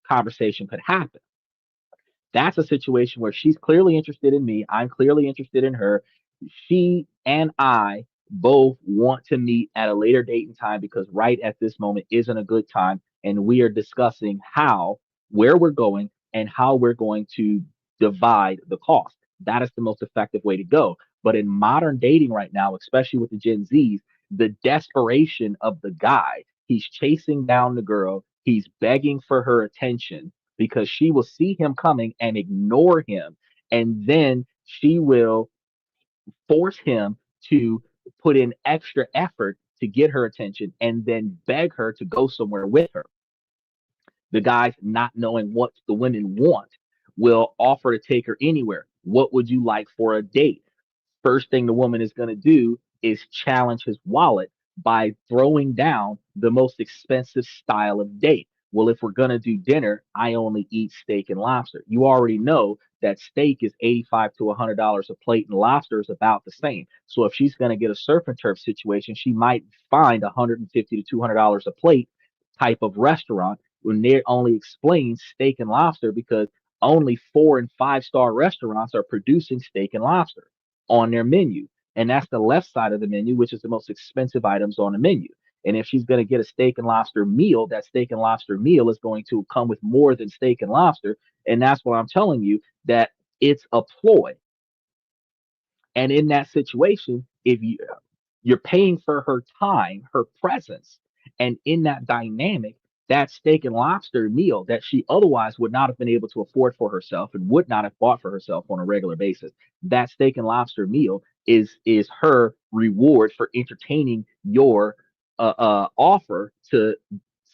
conversation could happen. That's a situation where she's clearly interested in me. I'm clearly interested in her. She and I both want to meet at a later date and time because right at this moment isn't a good time. And we are discussing where we're going, and how we're going to divide the cost. That is the most effective way to go. But in modern dating right now, especially with the Gen Zs, the desperation of the guy, he's chasing down the girl, he's begging for her attention because she will see him coming and ignore him. And then she will force him to put in extra effort to get her attention and then beg her to go somewhere with her. The guys, not knowing what the women want, will offer to take her anywhere. What would you like for a date? First thing the woman is going to do is challenge his wallet by throwing down the most expensive style of date. Well, if we're going to do dinner, I only eat steak and lobster. You already know that steak is 85 to $100 a plate, and lobster is about the same. So if she's going to get a surf and turf situation, she might find 150 to $200 a plate type of restaurant when they only explain steak and lobster because only 4 and 5 star restaurants are producing steak and lobster on their menu. And that's the left side of the menu, which is the most expensive items on the menu. And if she's going to get a steak and lobster meal, that steak and lobster meal is going to come with more than steak and lobster. And that's what I'm telling you, that it's a ploy. And in that situation, if you're paying for her time, her presence, and in that dynamic, that steak and lobster meal that she otherwise would not have been able to afford for herself and would not have bought for herself on a regular basis, that steak and lobster meal is her reward for entertaining your offer to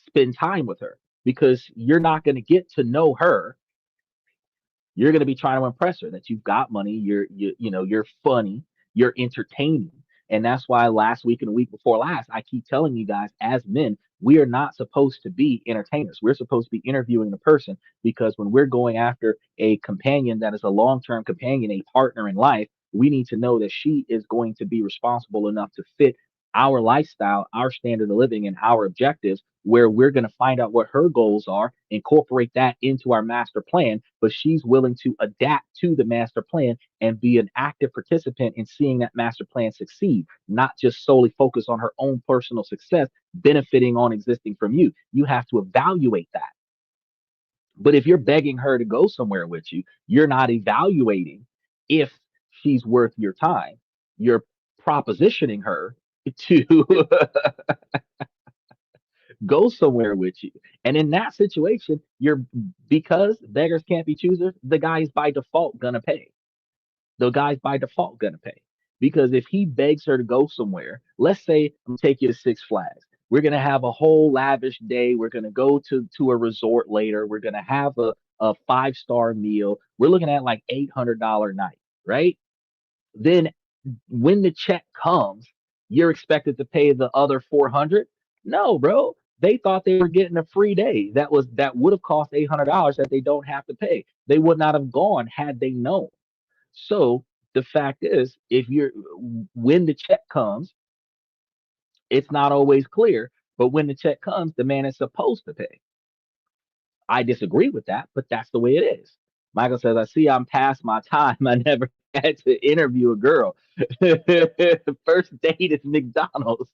spend time with her, because you're not going to get to know her. You're going to be trying to impress her that you've got money, you're funny, you're entertaining. And that's why last week and the week before last, I keep telling you guys, as men, we are not supposed to be entertainers. We're supposed to be interviewing the person, because when we're going after a companion that is a long-term companion, a partner in life, we need to know that she is going to be responsible enough to fit our lifestyle, our standard of living, and our objectives, where we're going to find out what her goals are, incorporate that into our master plan, but she's willing to adapt to the master plan and be an active participant in seeing that master plan succeed, not just solely focus on her own personal success, benefiting on existing from you. You have to evaluate that. But if you're begging her to go somewhere with you, you're not evaluating if she's worth your time. You're propositioning her to go somewhere with you. And in that situation, you're, because beggars can't be choosers, the guy's by default gonna pay. The guy's by default gonna pay. Because if he begs her to go somewhere, let's say I'm take you to Six Flags. We're gonna have a whole lavish day. We're gonna go to a resort later. We're gonna have a 5 star meal. We're looking at like $800 night, right? Then when the check comes, you're expected to pay the other 400. No, bro. They thought they were getting a free day. That would have cost $800 that they don't have to pay. They would not have gone had they known. So the fact is, if you're when the check comes, it's not always clear. But when the check comes, the man is supposed to pay. I disagree with that, but that's the way it is. Michael says, I see I'm past my time. I never had to interview a girl. First date is McDonald's.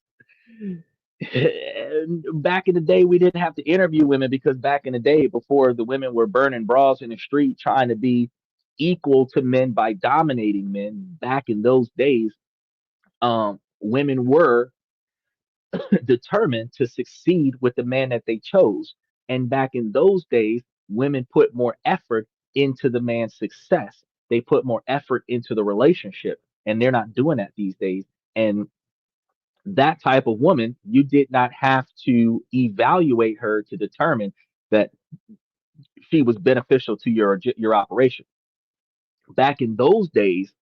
Back in the day, we didn't have to interview women, because back in the day, before the women were burning bras in the street trying to be equal to men by dominating men, back in those days, women were determined to succeed with the man that they chose. And back in those days, women put more effort into the man's success. They put more effort into the relationship, and they're not doing that these days. And that type of woman, you did not have to evaluate her to determine that she was beneficial to your operation. Back in those days,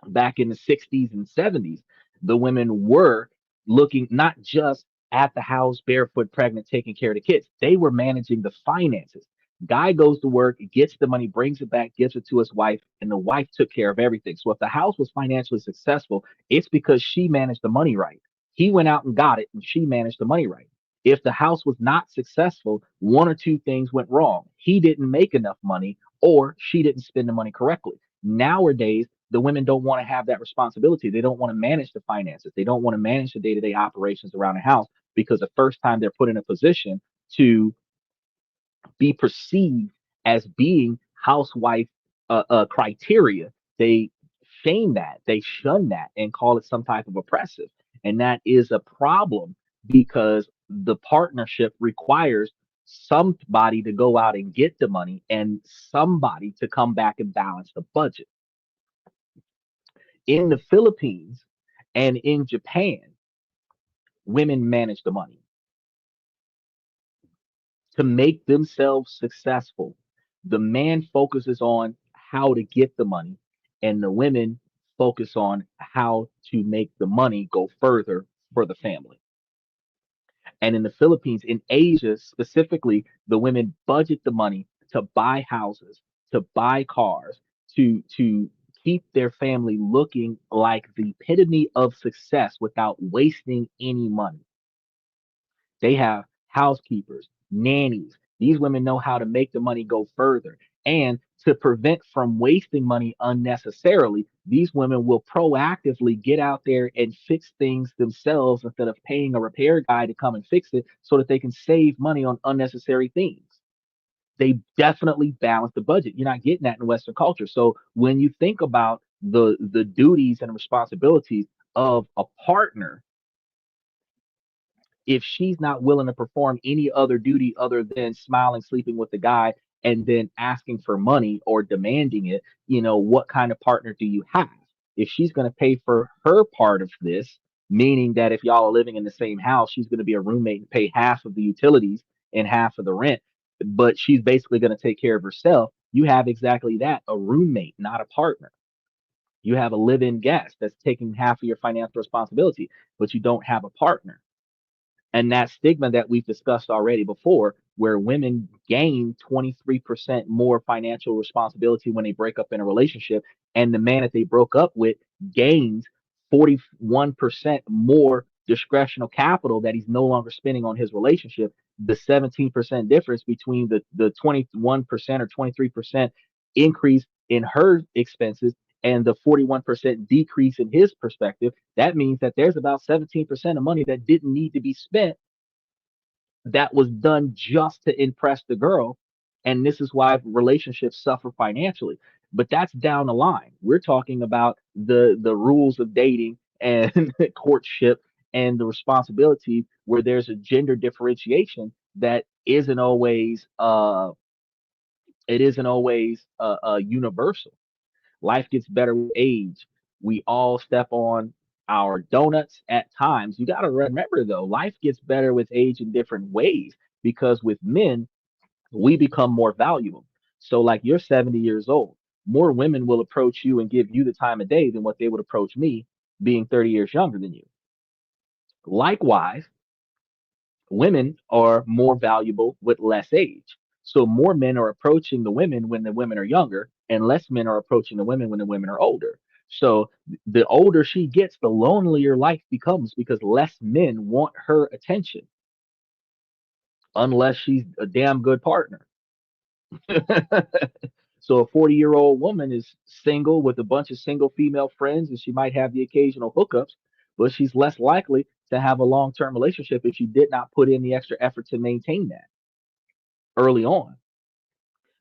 back in the 60s and 70s, the women were looking not just at the house, barefoot, pregnant, taking care of the kids. They were managing the finances. Guy goes to work, gets the money, brings it back, gives it to his wife, and the wife took care of everything. So if the house was financially successful, it's because she managed the money right. He went out and got it, and she managed the money right. If the house was not successful, one or two things went wrong. He didn't make enough money, or she didn't spend the money correctly. Nowadays, the women don't want to have that responsibility. They don't want to manage the finances. They don't want to manage the day to day operations around the house because the first time they're put in a position to be perceived as being housewife criteria, they shame that, they shun that, and call it some type of oppressive. And that is a problem because the partnership requires somebody to go out and get the money and somebody to come back and balance the budget. In the Philippines and in Japan, women manage the money to make themselves successful. The man focuses on how to get the money, and the women focus on how to make the money go further for the family. And in the Philippines, in Asia specifically, the women budget the money to buy houses, to buy cars, to keep their family looking like the epitome of success without wasting any money. They have housekeepers, nannies. These women know how to make the money go further. And to prevent from wasting money unnecessarily, these women will proactively get out there and fix things themselves instead of paying a repair guy to come and fix it so that they can save money on unnecessary things. They definitely balance the budget. You're not getting that in Western culture. So when you think about the duties and responsibilities of a partner, if she's not willing to perform any other duty other than smiling, sleeping with the guy, and then asking for money or demanding it, what kind of partner do you have? If she's going to pay for her part of this, meaning that if y'all are living in the same house, she's going to be a roommate and pay half of the utilities and half of the rent, but she's basically going to take care of herself. You have exactly that, a roommate, not a partner. You have a live in guest that's taking half of your financial responsibility, but you don't have a partner. And that stigma that we've discussed already before, where women gain 23% more financial responsibility when they break up in a relationship, and the man that they broke up with gains 41% more discretional capital that he's no longer spending on his relationship. The 17% difference between the 21% or 23% increase in her expenses and the 41% decrease in his perspective, that means that there's about 17% of money that didn't need to be spent that was done just to impress the girl. And this is why relationships suffer financially. But that's down the line. We're talking about the rules of dating and courtship and the responsibility where there's a gender differentiation that isn't always universal. Life gets better with age. We all step on our donuts at times. You got to remember though, life gets better with age in different ways because with men, we become more valuable. So, like you're 70 years old, more women will approach you and give you the time of day than what they would approach me being 30 years younger than you. Likewise, women are more valuable with less age. So more men are approaching the women when the women are younger, and less men are approaching the women when the women are older. So the older she gets, the lonelier life becomes because less men want her attention unless she's a damn good partner. So a 40-year-old woman is single with a bunch of single female friends, and she might have the occasional hookups, but she's less likely to have a long-term relationship if she did not put in the extra effort to maintain that early on.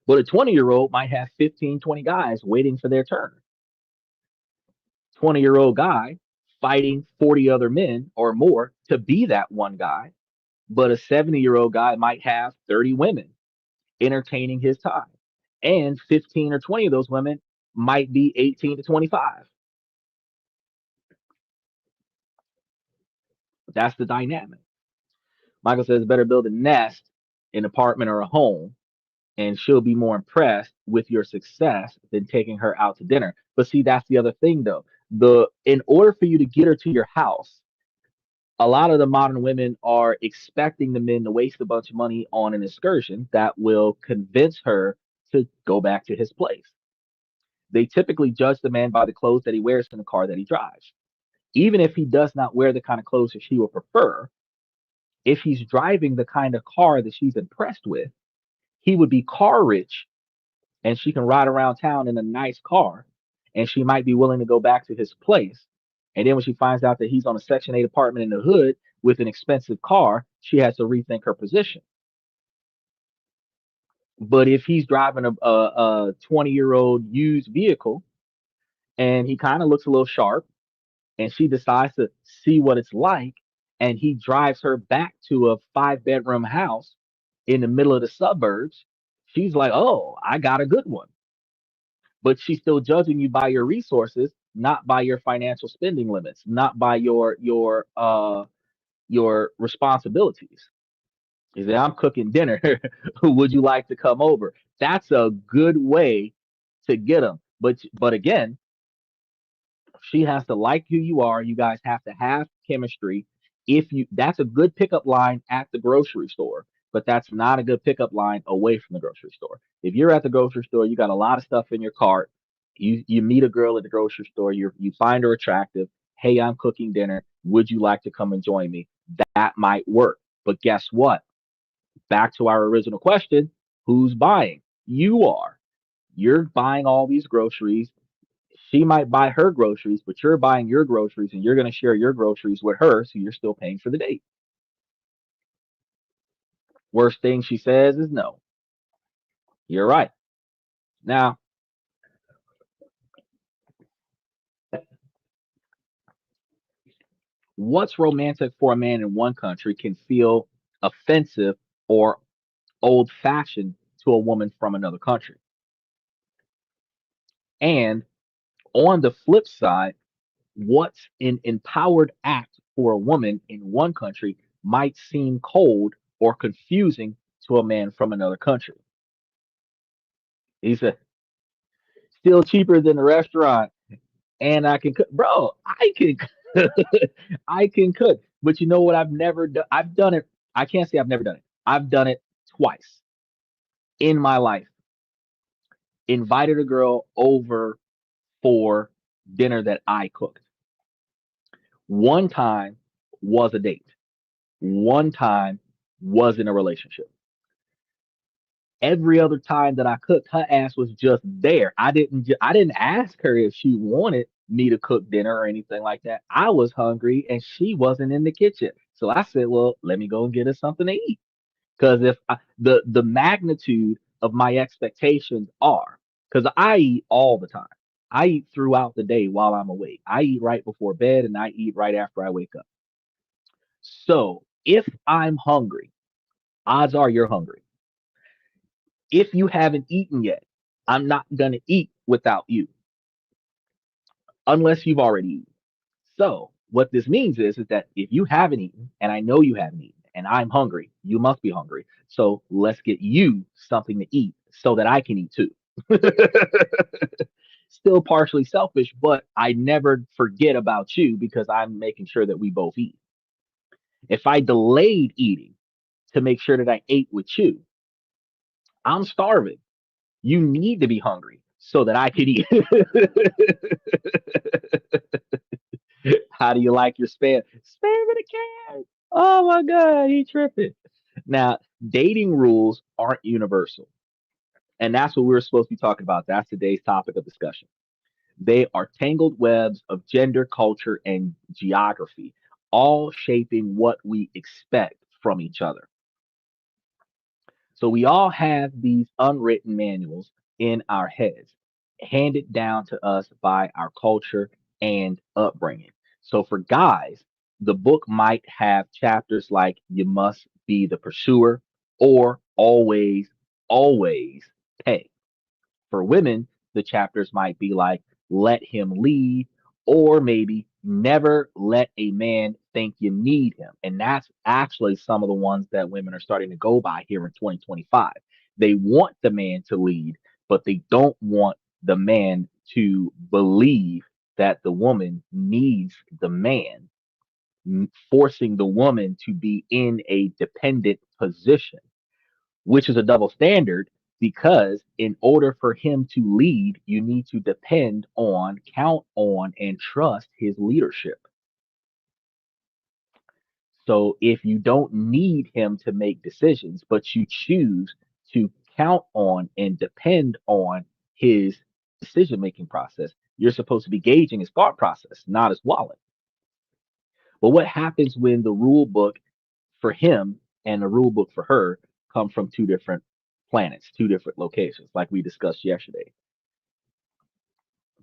But a 20-year-old might have 15, 20 guys waiting for their turn. 20-year-old guy fighting 40 other men or more to be that one guy. But a 70-year-old guy might have 30 women entertaining his time. And 15 or 20 of those women might be 18 to 25. That's the dynamic. Michael says better build a nest, an apartment or a home, and she'll be more impressed with your success than taking her out to dinner. But see, that's the other thing though. The In order for you to get her to your house, a lot of the modern women are expecting the men to waste a bunch of money on an excursion that will convince her to go back to his place. They typically judge the man by the clothes that he wears in the car that he drives. Even if he does not wear the kind of clothes that she would prefer, If he's driving the kind of car that she's impressed with, he would be car rich and she can ride around town in a nice car and she might be willing to go back to his place. And then when she finds out that he's on a Section 8 apartment in the hood with an expensive car, she has to rethink her position. But if he's driving a 20-year-old used vehicle and he kind of looks a little sharp and she decides to see what it's like and he drives her back to a 5 bedroom house in the middle of the suburbs, she's like, oh, I got a good one. But she's still judging you by your resources, not by your financial spending limits, not by your responsibilities. He said, I'm cooking dinner. Would you like to come over? That's a good way to get them. But again, she has to like who you are. You guys have to have chemistry. If you That's a good pickup line at the grocery store, but that's not a good pickup line away from the grocery store. If you're at the grocery store, you got a lot of stuff in your cart. You meet a girl at the grocery store, you find her attractive. Hey, I'm cooking dinner. Would you like to come and join me? That might work. But guess what? Back to our original question, who's buying? You are. You're buying all these groceries. She might buy her groceries, but you're buying your groceries and you're going to share your groceries with her, so you're still paying for the date. Worst thing she says is no. You're right. Now, what's romantic for a man in one country can feel offensive or old fashioned to a woman from another country. And on the flip side, what's an empowered act for a woman in one country might seem cold or confusing to a man from another country. He said, still cheaper than the restaurant, and I can cook. Bro, I can I can cook. But you know what I've never done? I've done it. I can't say I've never done it. I've done it twice in my life. Invited a girl over for dinner that I cooked. One time was a date. One time was in a relationship. Every other time that I cooked, her ass was just there. I didn't ask her if she wanted me to cook dinner or anything like that. I was hungry and she wasn't in the kitchen. So I said, "Well, let me go and get us something to eat." Because the magnitude of my expectations are, because I eat all the time. I eat throughout the day while I'm awake. I eat right before bed and I eat right after I wake up. So if I'm hungry, odds are you're hungry. If you haven't eaten yet, I'm not going to eat without you unless you've already eaten. So, what this means is that if you haven't eaten, and I know you haven't eaten, and I'm hungry, you must be hungry. So, let's get you something to eat so that I can eat too. Still partially selfish, but I never forget about you because I'm making sure that we both eat. If I delayed eating to make sure that I ate with you, I'm starving. You need to be hungry so that I can eat. How do you like your spam? Spam in a can. Oh my God, he tripping. Now, dating rules aren't universal. And that's what we're supposed to be talking about. That's today's topic of discussion. They are tangled webs of gender, culture, and geography, all shaping what we expect from each other. So we all have these unwritten manuals in our heads, handed down to us by our culture and upbringing. So for guys, the book might have chapters like you must be the pursuer or always pay. For women, the chapters might be like let him lead or maybe never let a man think you need him. And that's actually some of the ones that women are starting to go by here in 2025. They want the man to lead, but they don't want the man to believe that the woman needs the man, forcing the woman to be in a dependent position, which is a double standard because in order for him to lead, you need to depend on, count on, and trust his leadership. So if you don't need him to make decisions, but you choose to count on and depend on his decision making process, you're supposed to be gauging his thought process, not his wallet. But what happens when the rule book for him and the rule book for her come from two different planets, two different locations, like we discussed yesterday?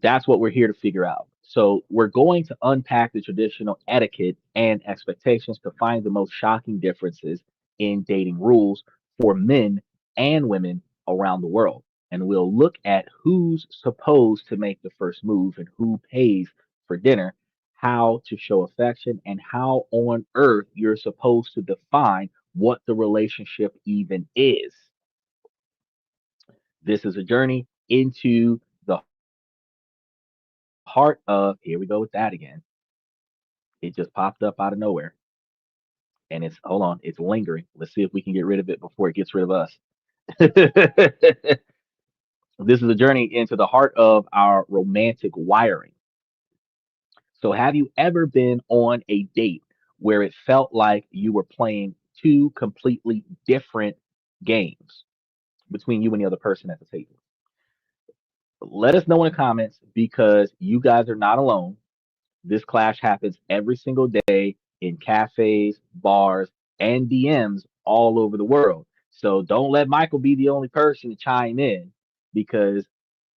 That's what we're here to figure out. So we're going to unpack the traditional etiquette and expectations to find the most shocking differences in dating rules for men and women around the world. And we'll look at who's supposed to make the first move and who pays for dinner, how to show affection, and how on earth you're supposed to define what the relationship even is. This is a journey into the heart of, here we go with that again. It just popped up out of nowhere. And it's, hold on, it's lingering. Let's see if we can get rid of it before it gets rid of us. This is a journey into the heart of our romantic wiring. So, have you ever been on a date where it felt like you were playing two completely different games between you and the other person at the table? Let us know in the comments, because you guys are not alone. This clash happens every single day in cafes, bars, and DMs all over the world. So don't let Michael be the only person to chime in, because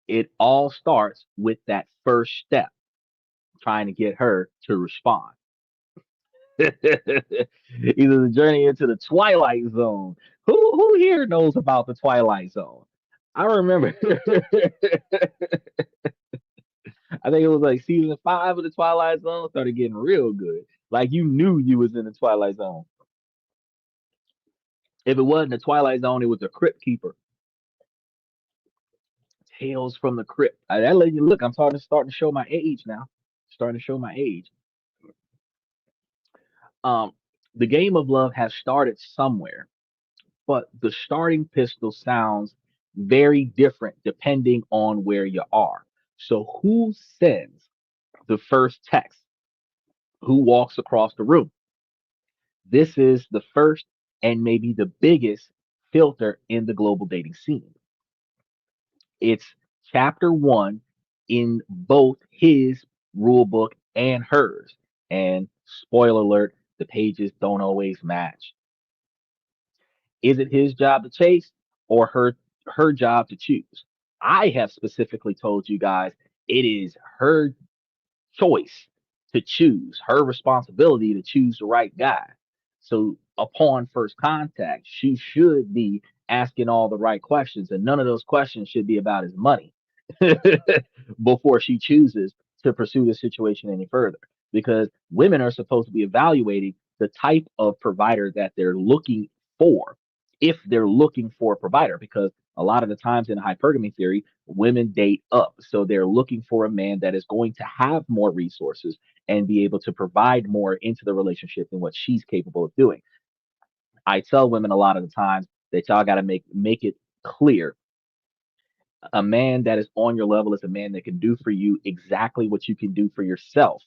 it all starts with that first step, trying to get her to respond. Either the journey into the Twilight Zone. Who here knows about the Twilight Zone? I remember I think it was like season 5 of the Twilight Zone started getting real good. Like you knew you was in the Twilight Zone. If it wasn't the Twilight Zone, it was the Crypt Keeper. Tales from the Crypt. That let you look. I'm starting to show my age now. Starting to show my age. Um, the game of love has started somewhere, but the starting pistol sounds very different depending on where you are. So who sends the first text? Who walks across the room? This is the first and maybe the biggest filter in the global dating scene. It's chapter one in both his rule book and hers. And spoiler alert, the pages don't always match. Is it his job to chase, or her job to choose? I have specifically told you guys it is her choice to choose, her responsibility to choose the right guy. So upon first contact, she should be asking all the right questions, and none of those questions should be about his money before she chooses to pursue the situation any further. Because women are supposed to be evaluating the type of provider that they're looking for, if they're looking for a provider. Because a lot of the times in hypergamy theory, women date up. So they're looking for a man that is going to have more resources and be able to provide more into the relationship than what she's capable of doing. I tell women a lot of the times that y'all got to make it clear. A man that is on your level is a man that can do for you exactly what you can do for yourself.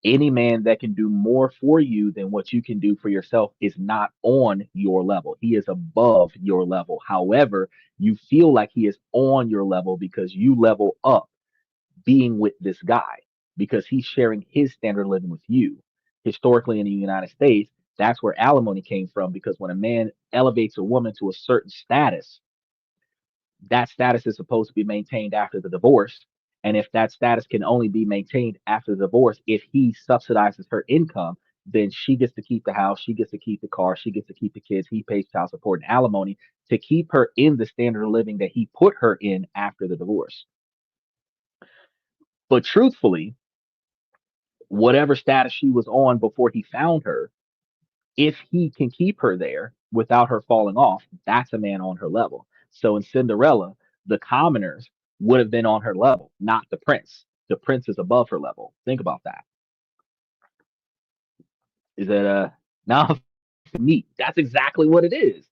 Any man that can do more for you than what you can do for yourself is not on your level. He is above your level. However, you feel like he is on your level because you level up being with this guy, because he's sharing his standard of living with you. Historically, in the United States, that's where alimony came from, because when a man elevates a woman to a certain status, that status is supposed to be maintained after the divorce. And if that status can only be maintained after the divorce, if he subsidizes her income, then she gets to keep the house, she gets to keep the car, she gets to keep the kids, he pays child support and alimony to keep her in the standard of living that he put her in after the divorce. But truthfully, whatever status she was on before he found her, if he can keep her there without her falling off, that's a man on her level. So in Cinderella, the commoners would have been on her level, not the prince. The prince is above her level. Think about that. Is that now neat? That's exactly what it is.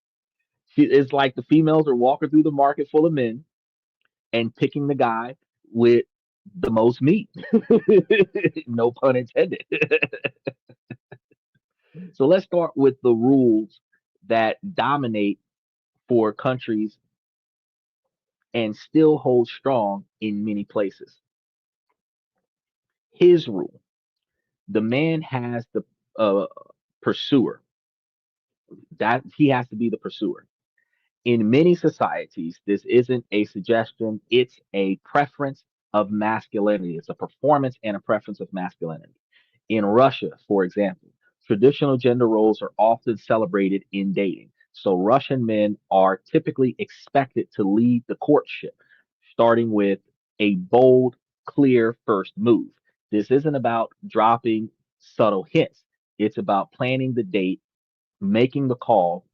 It's like the females are walking through the market full of men and picking the guy with the most meat. No pun intended. So let's start with the rules that dominate for countries and still hold strong in many places. His rule: the man has the uh, pursuer, that he has to be the pursuer. In many societies, this isn't a suggestion, it's a preference of masculinity. It's a performance and a preference of masculinity. In Russia, for example, traditional gender roles are often celebrated in dating. So Russian men are typically expected to lead the courtship, starting with a bold, clear first move. This isn't about dropping subtle hints. It's about planning the date, making the call,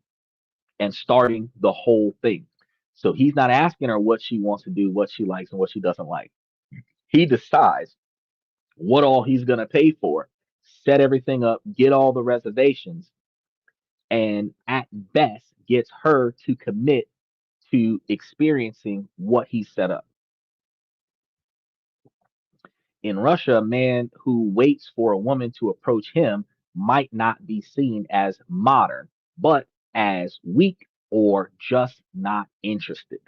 and starting the whole thing. So he's not asking her what she wants to do, what she likes, and what she doesn't like. He decides what all he's going to pay for, set everything up, get all the reservations, and at best gets her to commit to experiencing what he set up. In Russia, a man who waits for a woman to approach him might not be seen as modern, but as weak or just not interested.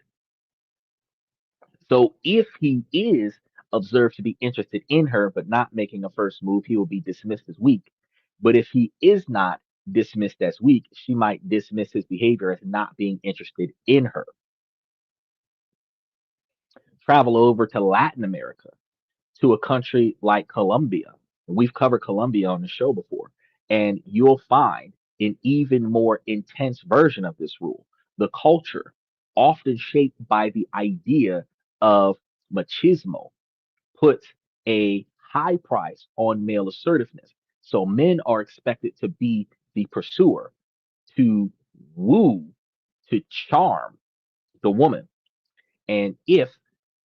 So if he is observed to be interested in her but not making a first move, he will be dismissed as weak. But if he is not dismissed as weak, she might dismiss his behavior as not being interested in her. Travel over to Latin America, to a country like Colombia. We've covered Colombia on the show before, and you'll find an even more intense version of this rule. The culture, often shaped by the idea of machismo, puts a high price on male assertiveness. So men are expected to be the pursuer, to woo, to charm the woman. And if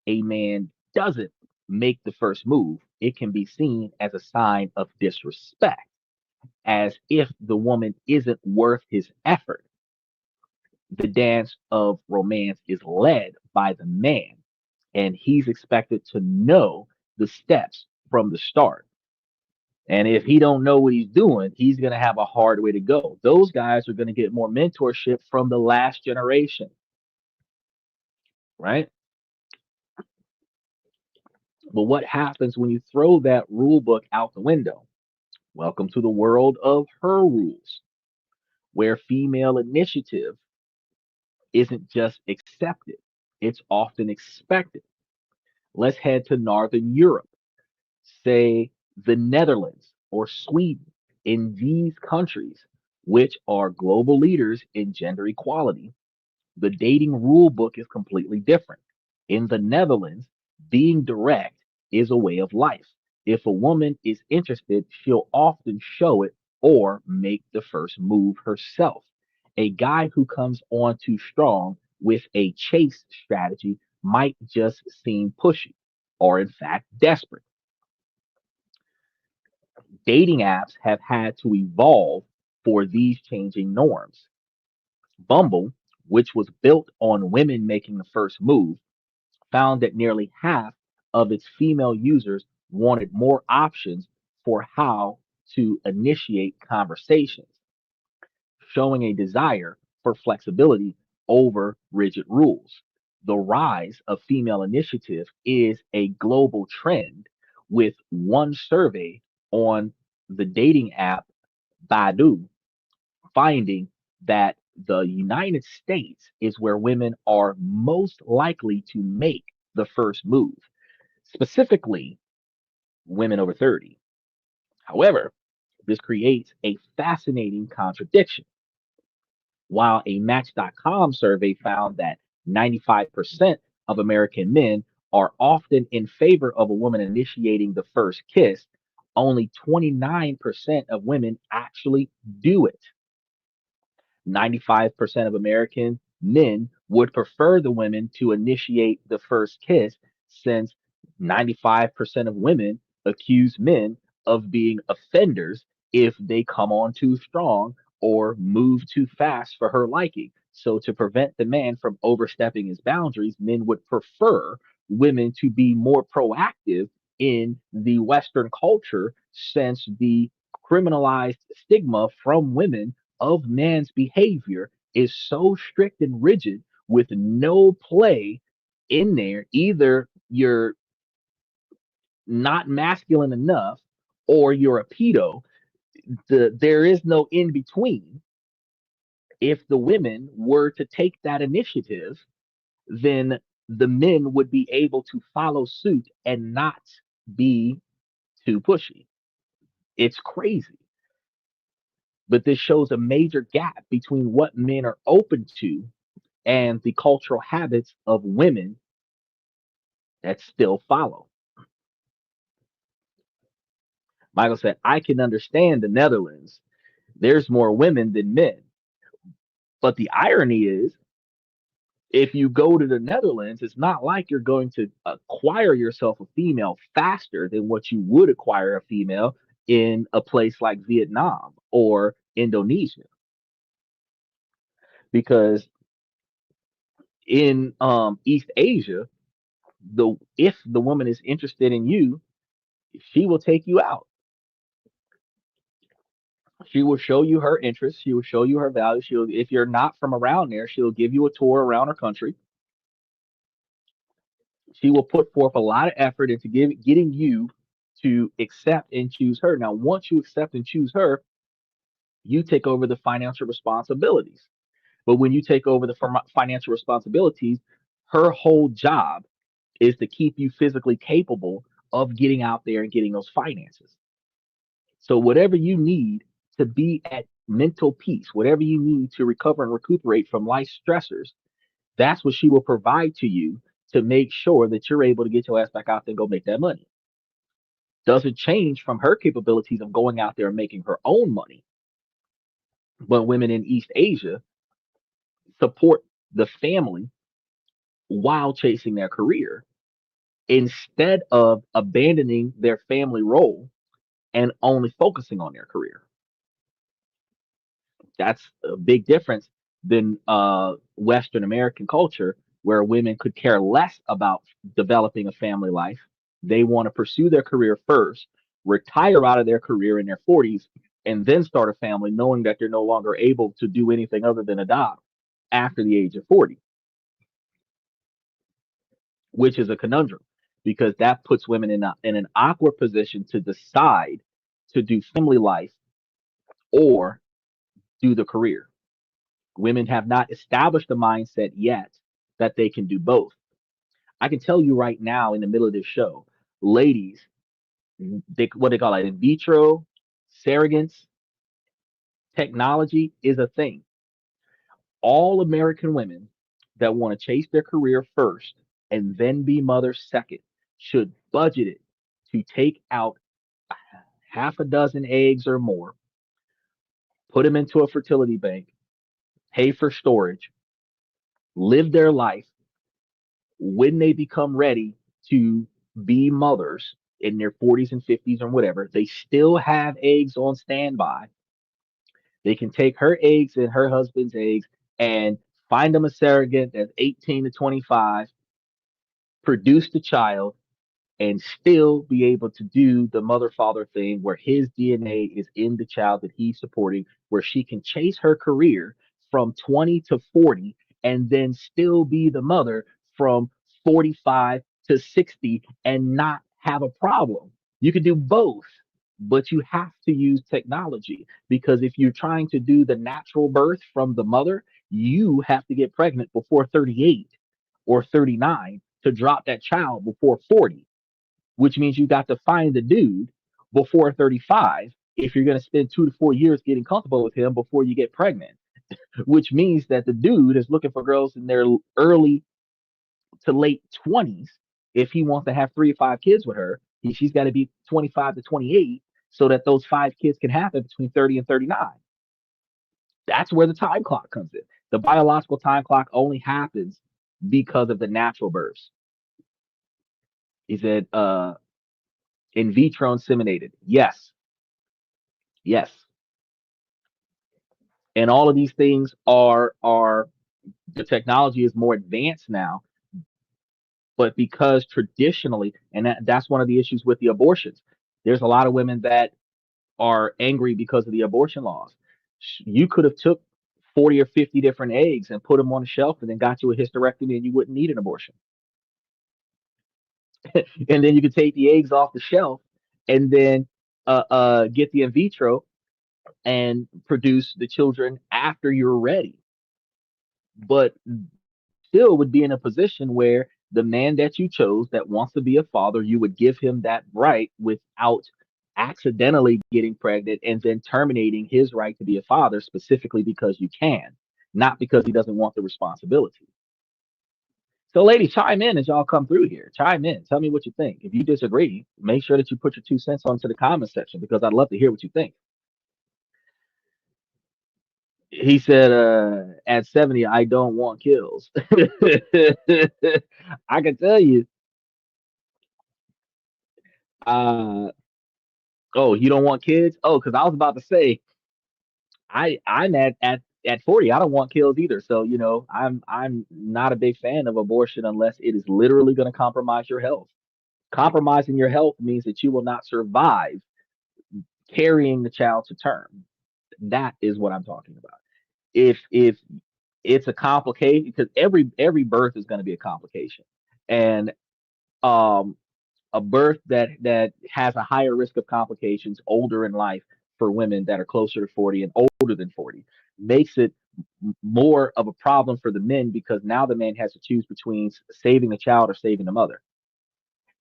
a man doesn't make the first move, it can be seen as a sign of disrespect, as if the woman isn't worth his effort. The dance of romance is led by the man, and he's expected to know the steps from the start. And if he don't know what he's doing, he's going to have a hard way to go. Those guys are going to get more mentorship from the last generation, right? But what happens when you throw that rule book out the window? Welcome to the world of her rules, where female initiative isn't just accepted, it's often expected. Let's head to Northern Europe, say the Netherlands or Sweden. In these countries, which are global leaders in gender equality, the dating rule book is completely different. In the Netherlands, being direct is a way of life. If a woman is interested, she'll often show it or make the first move herself. A guy who comes on too strong with a chase strategy might just seem pushy or, in fact, desperate. Dating apps have had to evolve for these changing norms. Bumble, which was built on women making the first move, found that nearly half of its female users wanted more options for how to initiate conversations, showing a desire for flexibility over rigid rules. The rise of female initiative is a global trend, with one survey on the dating app Badu finding that the United States is where women are most likely to make the first move, specifically women over 30. However, this creates a fascinating contradiction. While a Match.com survey found that 95% of American men are often in favor of a woman initiating the first kiss, only 29% of women actually do it. 95% of American men would prefer the women to initiate the first kiss, since 95% of women accuse men of being offenders if they come on too strong or move too fast for her liking. So, to prevent the man from overstepping his boundaries, men would prefer women to be more proactive in the Western culture, since the criminalized stigma from women of man's behavior is so strict and rigid with no play in there. Either you're not masculine enough or you're a pedo. There is no in between. If the women were to take that initiative, then the men would be able to follow suit and not be too pushy. It's crazy. But this shows a major gap between what men are open to and the cultural habits of women that still follow. Michael said, I can understand the Netherlands. There's more women than men. But the irony is, if you go to the Netherlands, it's not like you're going to acquire yourself a female faster than what you would acquire a female in a place like Vietnam or Indonesia. Because in East Asia, if the woman is interested in you, she will take you out. She will show you her interests. She will show you her values. If you're not from around there, she'll give you a tour around her country. She will put forth a lot of effort into getting you to accept and choose her. Now, once you accept and choose her, you take over the financial responsibilities. But when you take over the financial responsibilities, her whole job is to keep you physically capable of getting out there and getting those finances. So, whatever you need to be at mental peace, whatever you need to recover and recuperate from life stressors, that's what she will provide to you to make sure that you're able to get your ass back out there and go make that money. Doesn't change from her capabilities of going out there and making her own money. But women in East Asia support the family while chasing their career instead of abandoning their family role and only focusing on their career. That's a big difference than Western American culture, where women could care less about developing a family life. They want to pursue their career first, retire out of their career in their 40s, and then start a family, knowing that they're no longer able to do anything other than adopt after the age of 40, which is a conundrum because that puts women in an awkward position to decide to do family life or do the career. Women have not established a mindset yet that they can do both. I can tell you right now in the middle of this show, ladies, what they call it, in vitro surrogates technology is a thing. All American women that want to chase their career first and then be mothers second should budget it to take out half a dozen eggs or more, put them into a fertility bank, pay for storage, live their life. When they become ready to be mothers in their 40s and 50s or whatever, they still have eggs on standby. They can take her eggs and her husband's eggs and find them a surrogate that's 18 to 25, produce the child, and still be able to do the mother father thing where his DNA is in the child that he's supporting, where she can chase her career from 20 to 40 and then still be the mother from 45 to 60 and not have a problem. You can do both, but you have to use technology because if you're trying to do the natural birth from the mother, you have to get pregnant before 38 or 39 to drop that child before 40, which means you got to find the dude before 35 if you're going to spend 2 to 4 years getting comfortable with him before you get pregnant, which means that the dude is looking for girls in their early to late 20s. If he wants to have 3 or 5 kids with her, she's got to be 25 to 28 so that those 5 kids can happen between 30 and 39. That's where the time clock comes in. The biological time clock only happens because of the natural births. He said, in vitro inseminated. Yes. Yes. And all of these things are the technology is more advanced now, but because traditionally, and that's one of the issues with the abortions. There's a lot of women that are angry because of the abortion laws. You could have took 40 or 50 different eggs and put them on a shelf and then got you a hysterectomy and you wouldn't need an abortion. And then you could take the eggs off the shelf and then get the in vitro and produce the children after you're ready. But still would be in a position where the man that you chose that wants to be a father, you would give him that right without accidentally getting pregnant and then terminating his right to be a father specifically because you can, not because he doesn't want the responsibility. So, ladies, chime in as y'all come through here. Chime in. Tell me what you think. If you disagree, make sure that you put your 2 cents onto the comment section because I'd love to hear what you think. He said, at 70, I don't want kills. I can tell you, uh, oh, you don't want kids? Oh, because I was about to say, I'm at 40, I don't want kills either. So, I'm not a big fan of abortion unless it is literally going to compromise your health. Compromising your health means that you will not survive carrying the child to term. That is what I'm talking about. If it's a complication, because every birth is going to be a complication, and um a birth that has a higher risk of complications older in life for women that are closer to 40 and older than 40 makes it more of a problem for the men because now the man has to choose between saving the child or saving the mother.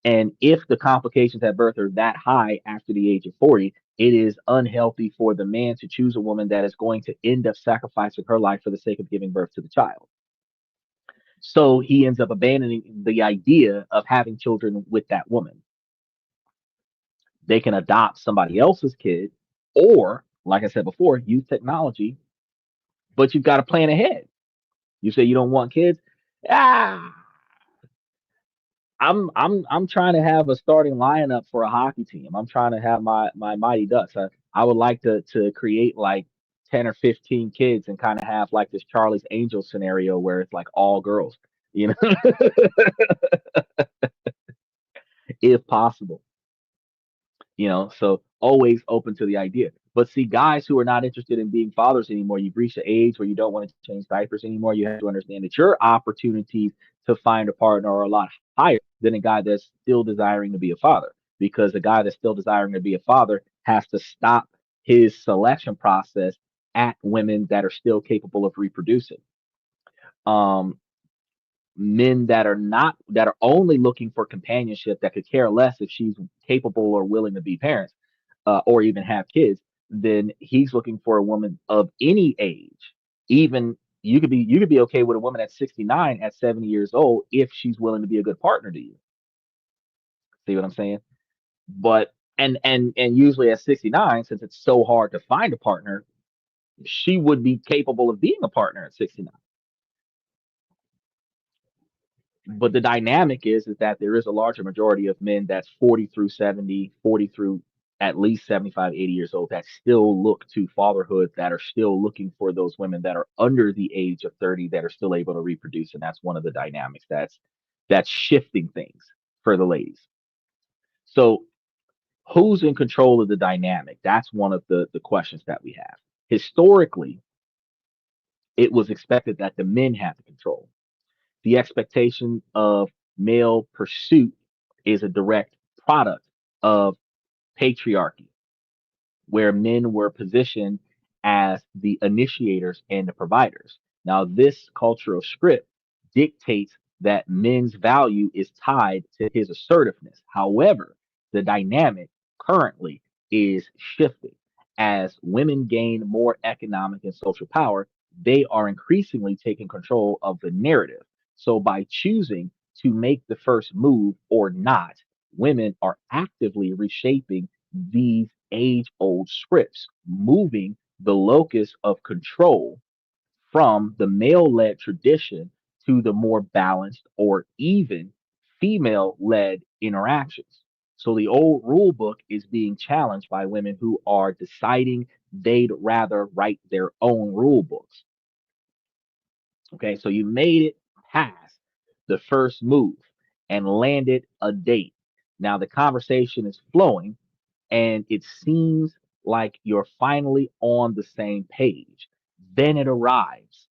And if the complications at birth are that high after the age of 40, it is unhealthy for the man to choose a woman that is going to end up sacrificing her life for the sake of giving birth to the child. So he ends up abandoning the idea of having children with that woman. They can adopt somebody else's kid, or, like I said before, use technology, but you've got to plan ahead. You say you don't want kids. Ah, I'm trying to have a starting lineup for a hockey team. I'm trying to have my Mighty Ducks. I would like to create like 10 or 15 kids and kind of have like this Charlie's Angels scenario where it's like all girls, you know, if possible. So always open to the idea. But see, guys who are not interested in being fathers anymore, you've reached the age where you don't want to change diapers anymore. You have to understand that your opportunities to find a partner are a lot higher than a guy that's still desiring to be a father, because the guy that's still desiring to be a father has to stop his selection process at women that are still capable of reproducing. Um, Men that are only looking for companionship, that could care less if she's capable or willing to be parents, or even have kids, then he's looking for a woman of any age. Even you could be okay with a woman at 69 at 70 years old if she's willing to be a good partner to you. See what I'm saying? But and usually at 69, since it's so hard to find a partner, she would be capable of being a partner at 69. But the dynamic is that there is a larger majority of men that's 40 through 70, 40 through at least 75, 80 years old that still look to fatherhood, that are still looking for those women that are under the age of 30 that are still able to reproduce. And that's one of the dynamics that's shifting things for the ladies. So who's in control of the dynamic? That's one of the questions that we have. Historically, it was expected that the men had the control. The expectation of male pursuit is a direct product of patriarchy, where men were positioned as the initiators and the providers. Now, this cultural script dictates that men's value is tied to his assertiveness. However, the dynamic currently is shifting. As women gain more economic and social power, they are increasingly taking control of the narrative. So, by choosing to make the first move or not, women are actively reshaping these age old scripts, moving the locus of control from the male led tradition to the more balanced or even female led interactions. So the old rule book is being challenged by women who are deciding they'd rather write their own rule books. Okay, so you made it past the first move and landed a date. Now the conversation is flowing and it seems like you're finally on the same page. Then it arrives,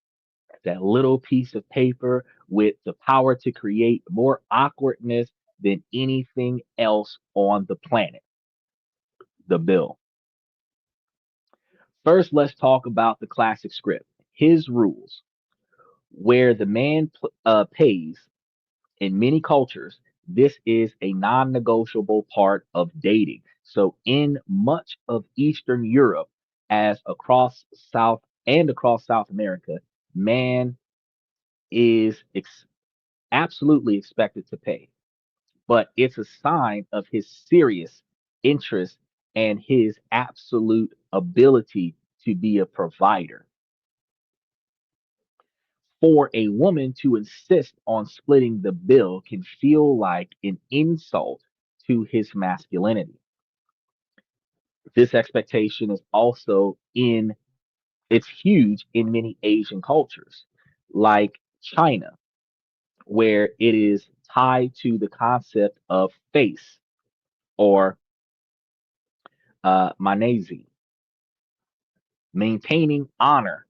that little piece of paper with the power to create more awkwardness than anything else on the planet, the bill. First, let's talk about the classic script. His rules, where the man pays. In many cultures, this is a non negotiable part of dating. So, in much of Eastern Europe, as across South America, man is absolutely expected to pay, but it's a sign of his serious interest and his absolute ability to be a provider. For a woman to insist on splitting the bill can feel like an insult to his masculinity. This expectation is also it's huge in many Asian cultures, like China, where it is tied to the concept of face or manezi, maintaining honor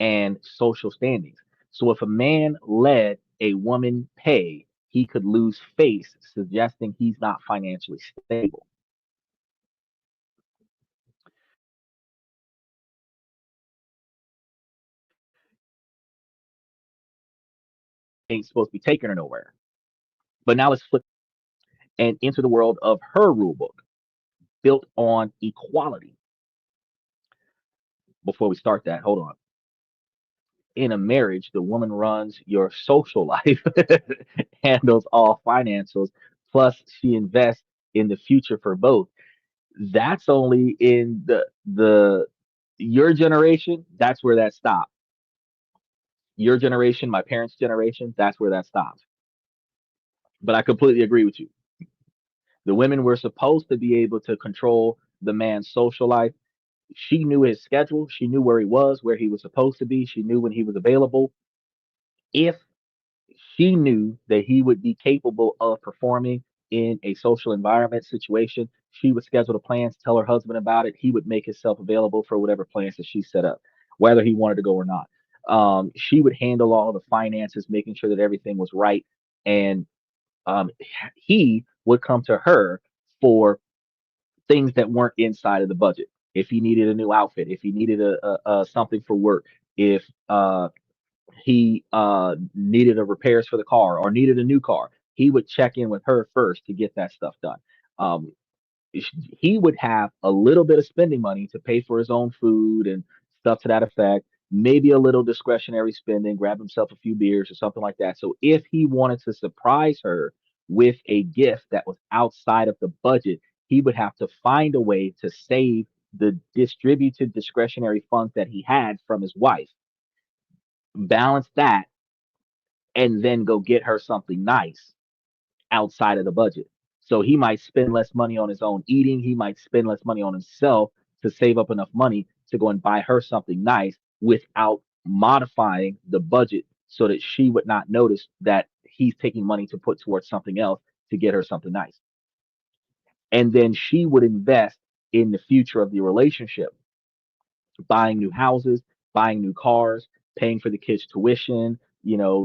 and social standings. So if a man let a woman pay, he could lose face, suggesting he's not financially stable. Ain't supposed to be taking her nowhere. But now let's flip and enter the world of her rule book, built on equality. Before we start that, hold on. In a marriage, the woman runs your social life, handles all financials, plus she invests in the future for both. That's only in the your generation. That's where that stopped. Your generation, my parents' generation, that's where that stopped. But I completely agree with you. The women were supposed to be able to control the man's social life. She knew his schedule. She knew where he was, where he was supposed to be. She knew when he was available. If she knew that he would be capable of performing in a social environment situation, she would schedule the plans, tell her husband about it. He would make himself available for whatever plans that she set up, whether he wanted to go or not. She would handle all of the finances, making sure that everything was right. And um, he would come to her for things that weren't inside of the budget. If he needed a new outfit, if he needed a something for work, if he needed a repairs for the car or needed a new car, he would check in with her first to get that stuff done. Um, he would have a little bit of spending money to pay for his own food and stuff to that effect. Maybe a little discretionary spending, grab himself a few beers or something like that. So if he wanted to surprise her with a gift that was outside of the budget, he would have to find a way to save the distributed discretionary funds that he had from his wife, balance that, and then go get her something nice outside of the budget. So he might spend less money on his own eating. He might spend less money on himself to save up enough money to go and buy her something nice without modifying the budget so that she would not notice that he's taking money to put towards something else to get her something nice. And then she would invest in the future of the relationship, buying new houses, buying new cars, paying for the kids' tuition,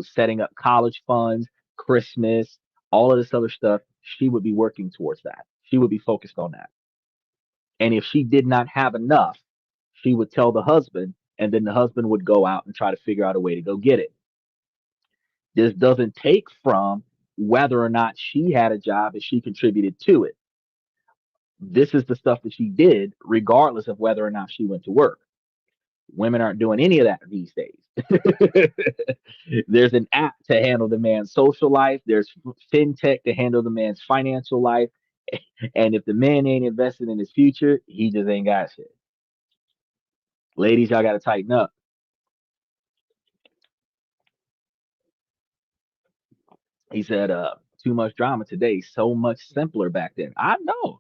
setting up college funds, Christmas, all of this other stuff. She would be working towards that. She would be focused on that. And if she did not have enough, she would tell the husband, and then the husband would go out and try to figure out a way to go get it. This doesn't take from whether or not she had a job and she contributed to it. This is the stuff that she did, regardless of whether or not she went to work. Women aren't doing any of that these days. There's an app to handle the man's social life. There's fintech to handle the man's financial life. And if the man ain't invested in his future, he just ain't got shit. Ladies, y'all got to tighten up. He said, too much drama today, so much simpler back then. I know.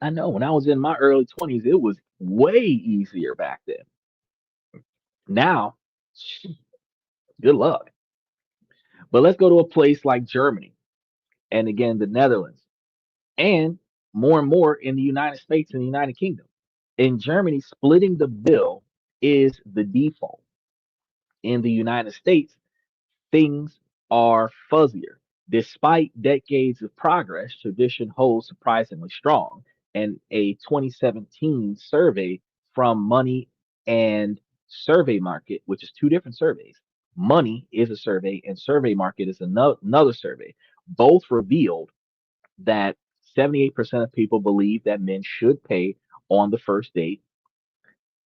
I know. When I was in my early 20s, it was way easier back then. Now, good luck. But let's go to a place like Germany and again, the Netherlands. And more and more in the United States and the United Kingdom. In Germany, splitting the bill is the default. In the United States, things are fuzzier. Despite decades of progress, tradition holds surprisingly strong. And a 2017 survey from Money and Survey Market, which is two different surveys. Money is a survey, and Survey Market is another survey. Both revealed that 78% of people believe that men should pay on the first date.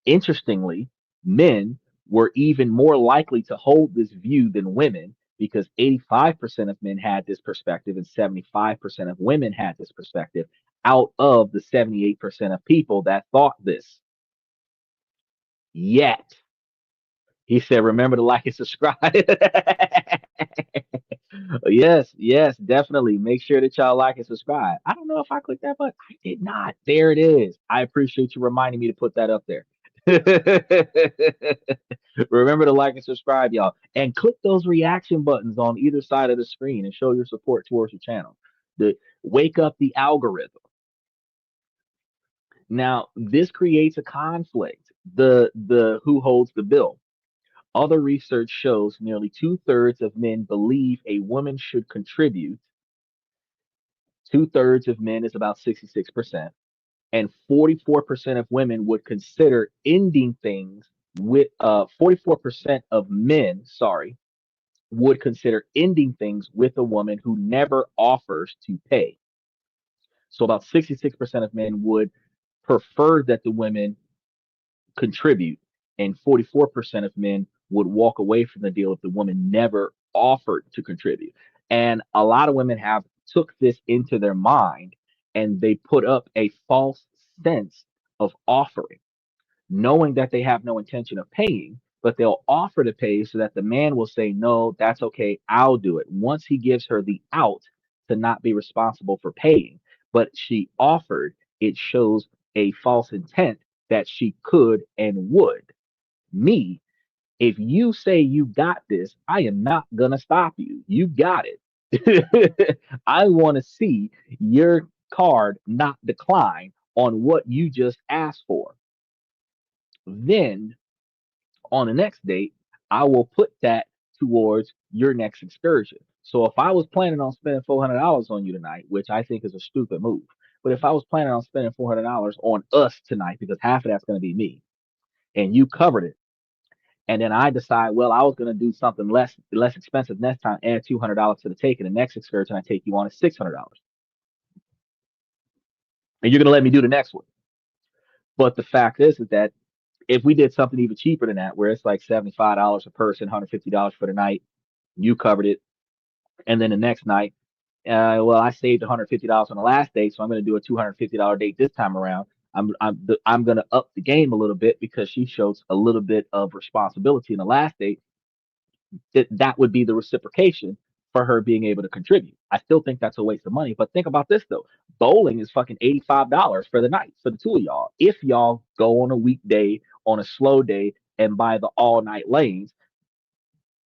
Interestingly, men were even more likely to hold this view than women because 85% of men had this perspective and 75% of women had this perspective out of the 78% of people that thought this. Yet, he said, remember to like and subscribe. Yes, yes, definitely. Make sure that y'all like and subscribe. I don't know if I clicked that button. I did not. There it is. I appreciate you reminding me to put that up there. Remember to like and subscribe, y'all. And click those reaction buttons on either side of the screen and show your support towards the channel. The wake up the algorithm. Now, this creates a conflict. The who holds the bill. Other research shows nearly two-thirds of men believe a woman should contribute. Two-thirds of men is about 66%, and 44% of women would consider ending things with 44% of men, sorry, would consider ending things with a woman who never offers to pay. So about 66% of men would prefer that the women contribute, and 44% of men would walk away from the deal if the woman never offered to contribute. And a lot of women have took this into their mind and they put up a false sense of offering, knowing that they have no intention of paying, but they'll offer to pay so that the man will say, no, that's okay, I'll do it. Once he gives her the out to not be responsible for paying, but she offered, it shows a false intent that she could and would. Me, if you say you got this, I am not going to stop you. You got it. I want to see your card not decline on what you just asked for. Then on the next date, I will put that towards your next excursion. So if I was planning on spending $400 on you tonight, which I think is a stupid move, but if I was planning on spending $400 on us tonight, because half of that's going to be me, and you covered it, and then I decide, well, I was going to do something less expensive next time, add $200 to the take, and the next excursion I take you on is $600, and you're going to let me do the next one. But the fact is that if we did something even cheaper than that, where it's like $75 a person, $150 for the night, you covered it, and then the next night, well, I saved $150 on the last date, so I'm going to do a $250 date this time around. I'm going to up the game a little bit because she shows a little bit of responsibility in the last date. That would be the reciprocation for her being able to contribute. I still think that's a waste of money, but think about this though. Bowling is fucking $85 for the night for the two of y'all. If y'all go on a weekday, on a slow day, and buy the all night lanes,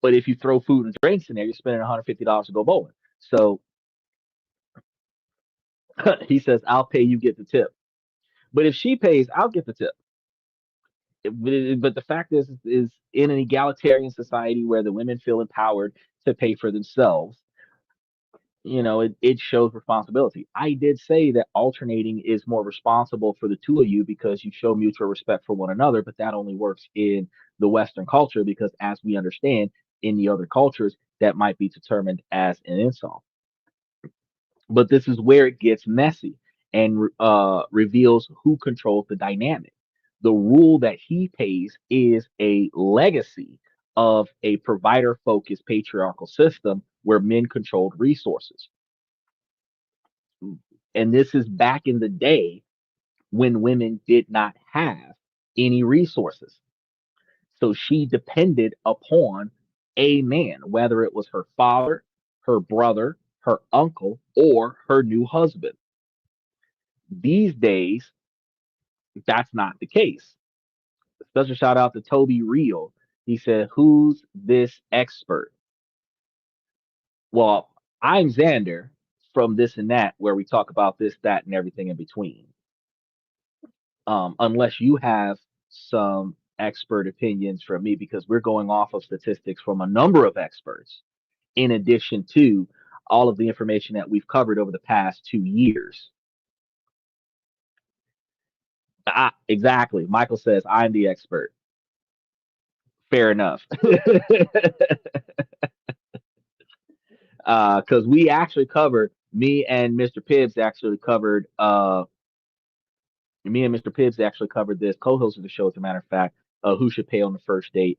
but if you throw food and drinks in there, you're spending $150 to go bowling. So he says, I'll pay, you get the tip. But if she pays, I'll get the tip. But the fact is in an egalitarian society where the women feel empowered to pay for themselves, it shows responsibility. I did say that alternating is more responsible for the two of you because you show mutual respect for one another, but that only works in the Western culture because, as we understand, in the other cultures, that might be determined as an insult. But this is where it gets messy and reveals who controls the dynamic. The rule that he pays is a legacy of a provider focused patriarchal system where men controlled resources. And this is back in the day when women did not have any resources. So she depended upon a man, whether it was her father, her brother, her uncle, or her new husband. These days, that's not the case. Special shout out to Toby Real. He said, who's this expert? Well, I'm Xander. from this and that, where we talk about this, that, and everything in between. Unless you have some expert opinions from me, because we're going off of statistics from a number of experts, in addition to all of the information that we've covered over the past 2 years. Exactly. Michael says, I'm the expert. Fair enough. Because we actually covered, me and Mr. Pibbs actually covered, me and Mr. Pibbs actually covered this, co-host of the show, as a matter of fact, who should pay on the first date,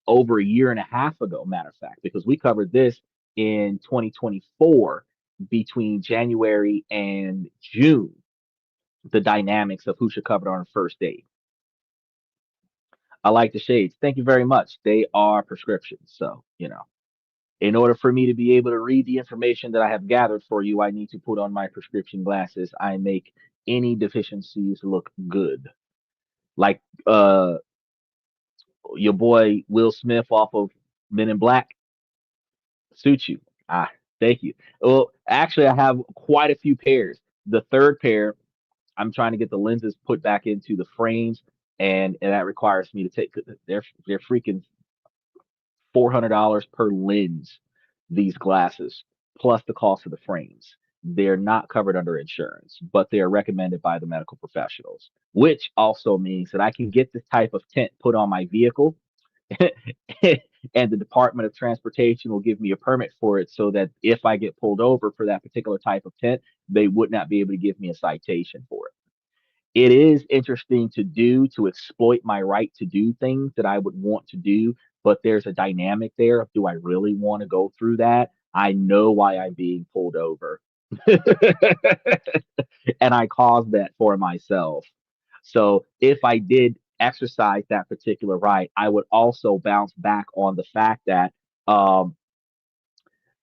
over a year and a half ago, matter of fact, because we covered this in 2024, between January and June, the dynamics of who should cover it on a first date. I like the shades. Thank you very much. They are prescriptions. So, in order for me to be able to read the information that I have gathered for you, I need to put on my prescription glasses. I make any deficiencies look good. Like your boy Will Smith off of Men in Black, suits you. Ah, thank you. Well, actually, I have quite a few pairs. The third pair, I'm trying to get the lenses put back into the frames, and that requires me to take. They're freaking $400 per lens. These glasses, plus the cost of the frames. They're not covered under insurance, but they are recommended by the medical professionals, which also means that I can get this type of tint put on my vehicle, and the Department of Transportation will give me a permit for it, so that if I get pulled over for that particular type of tint, they would not be able to give me a citation for it. It is interesting to do, to exploit my right to do things that I would want to do, but there's a dynamic there of, do I really want to go through that? I know why I'm being pulled over. And I caused that for myself. So if I did exercise that particular right, I would also bounce back on the fact that, um,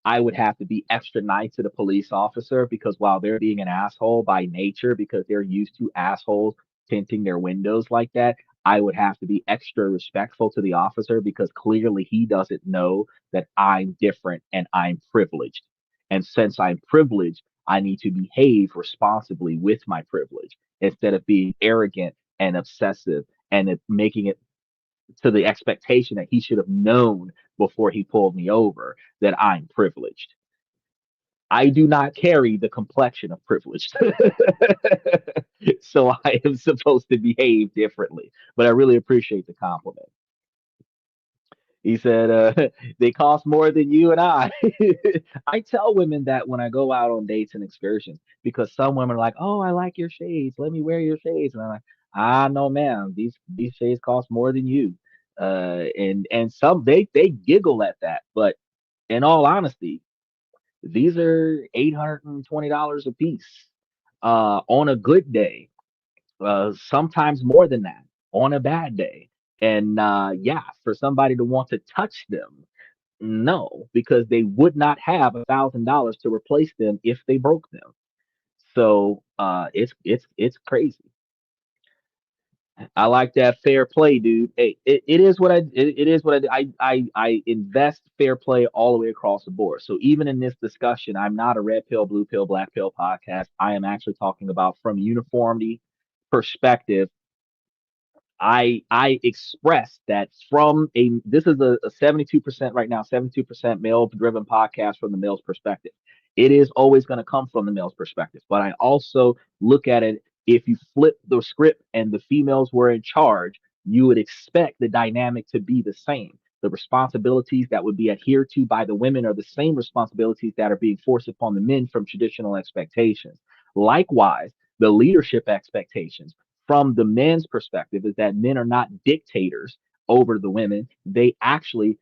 I would have to be extra nice to the police officer, because while they're being an asshole by nature, because they're used to assholes tinting their windows like that, I would have to be extra respectful to the officer, because clearly he doesn't know that I'm different and I'm privileged. And since I'm privileged, I need to behave responsibly with my privilege, instead of being arrogant and obsessive, and making it to the expectation that he should have known before he pulled me over that I'm privileged. I do not carry the complexion of privilege. So I am supposed to behave differently. But I really appreciate the compliment. He said, they cost more than you and I. I tell women that when I go out on dates and excursions, because some women are like, oh, I like your shades. Let me wear your shades. And I'm like, no, ma'am, these shades cost more than you. And some, they giggle at that. But in all honesty, these are $820 a piece, on a good day, sometimes more than that on a bad day. And yeah, for somebody to want to touch them, no, because they would not have $1,000 to replace them if they broke them. So it's crazy. I like that fair play, dude. Hey, it is what it is what I invest fair play all the way across the board. So even in this discussion, I'm not a red pill, blue pill, black pill podcast. I am actually talking about, from uniformity perspective, I express that from a, this is a 72% right now, 72% male driven podcast from the male's perspective. It is always going to come from the male's perspective, but I also look at it, if you flip the script and the females were in charge, you would expect the dynamic to be the same. The responsibilities that would be adhered to by the women are the same responsibilities that are being forced upon the men from traditional expectations. Likewise, the leadership expectations from the men's perspective is that men are not dictators over the women. They actually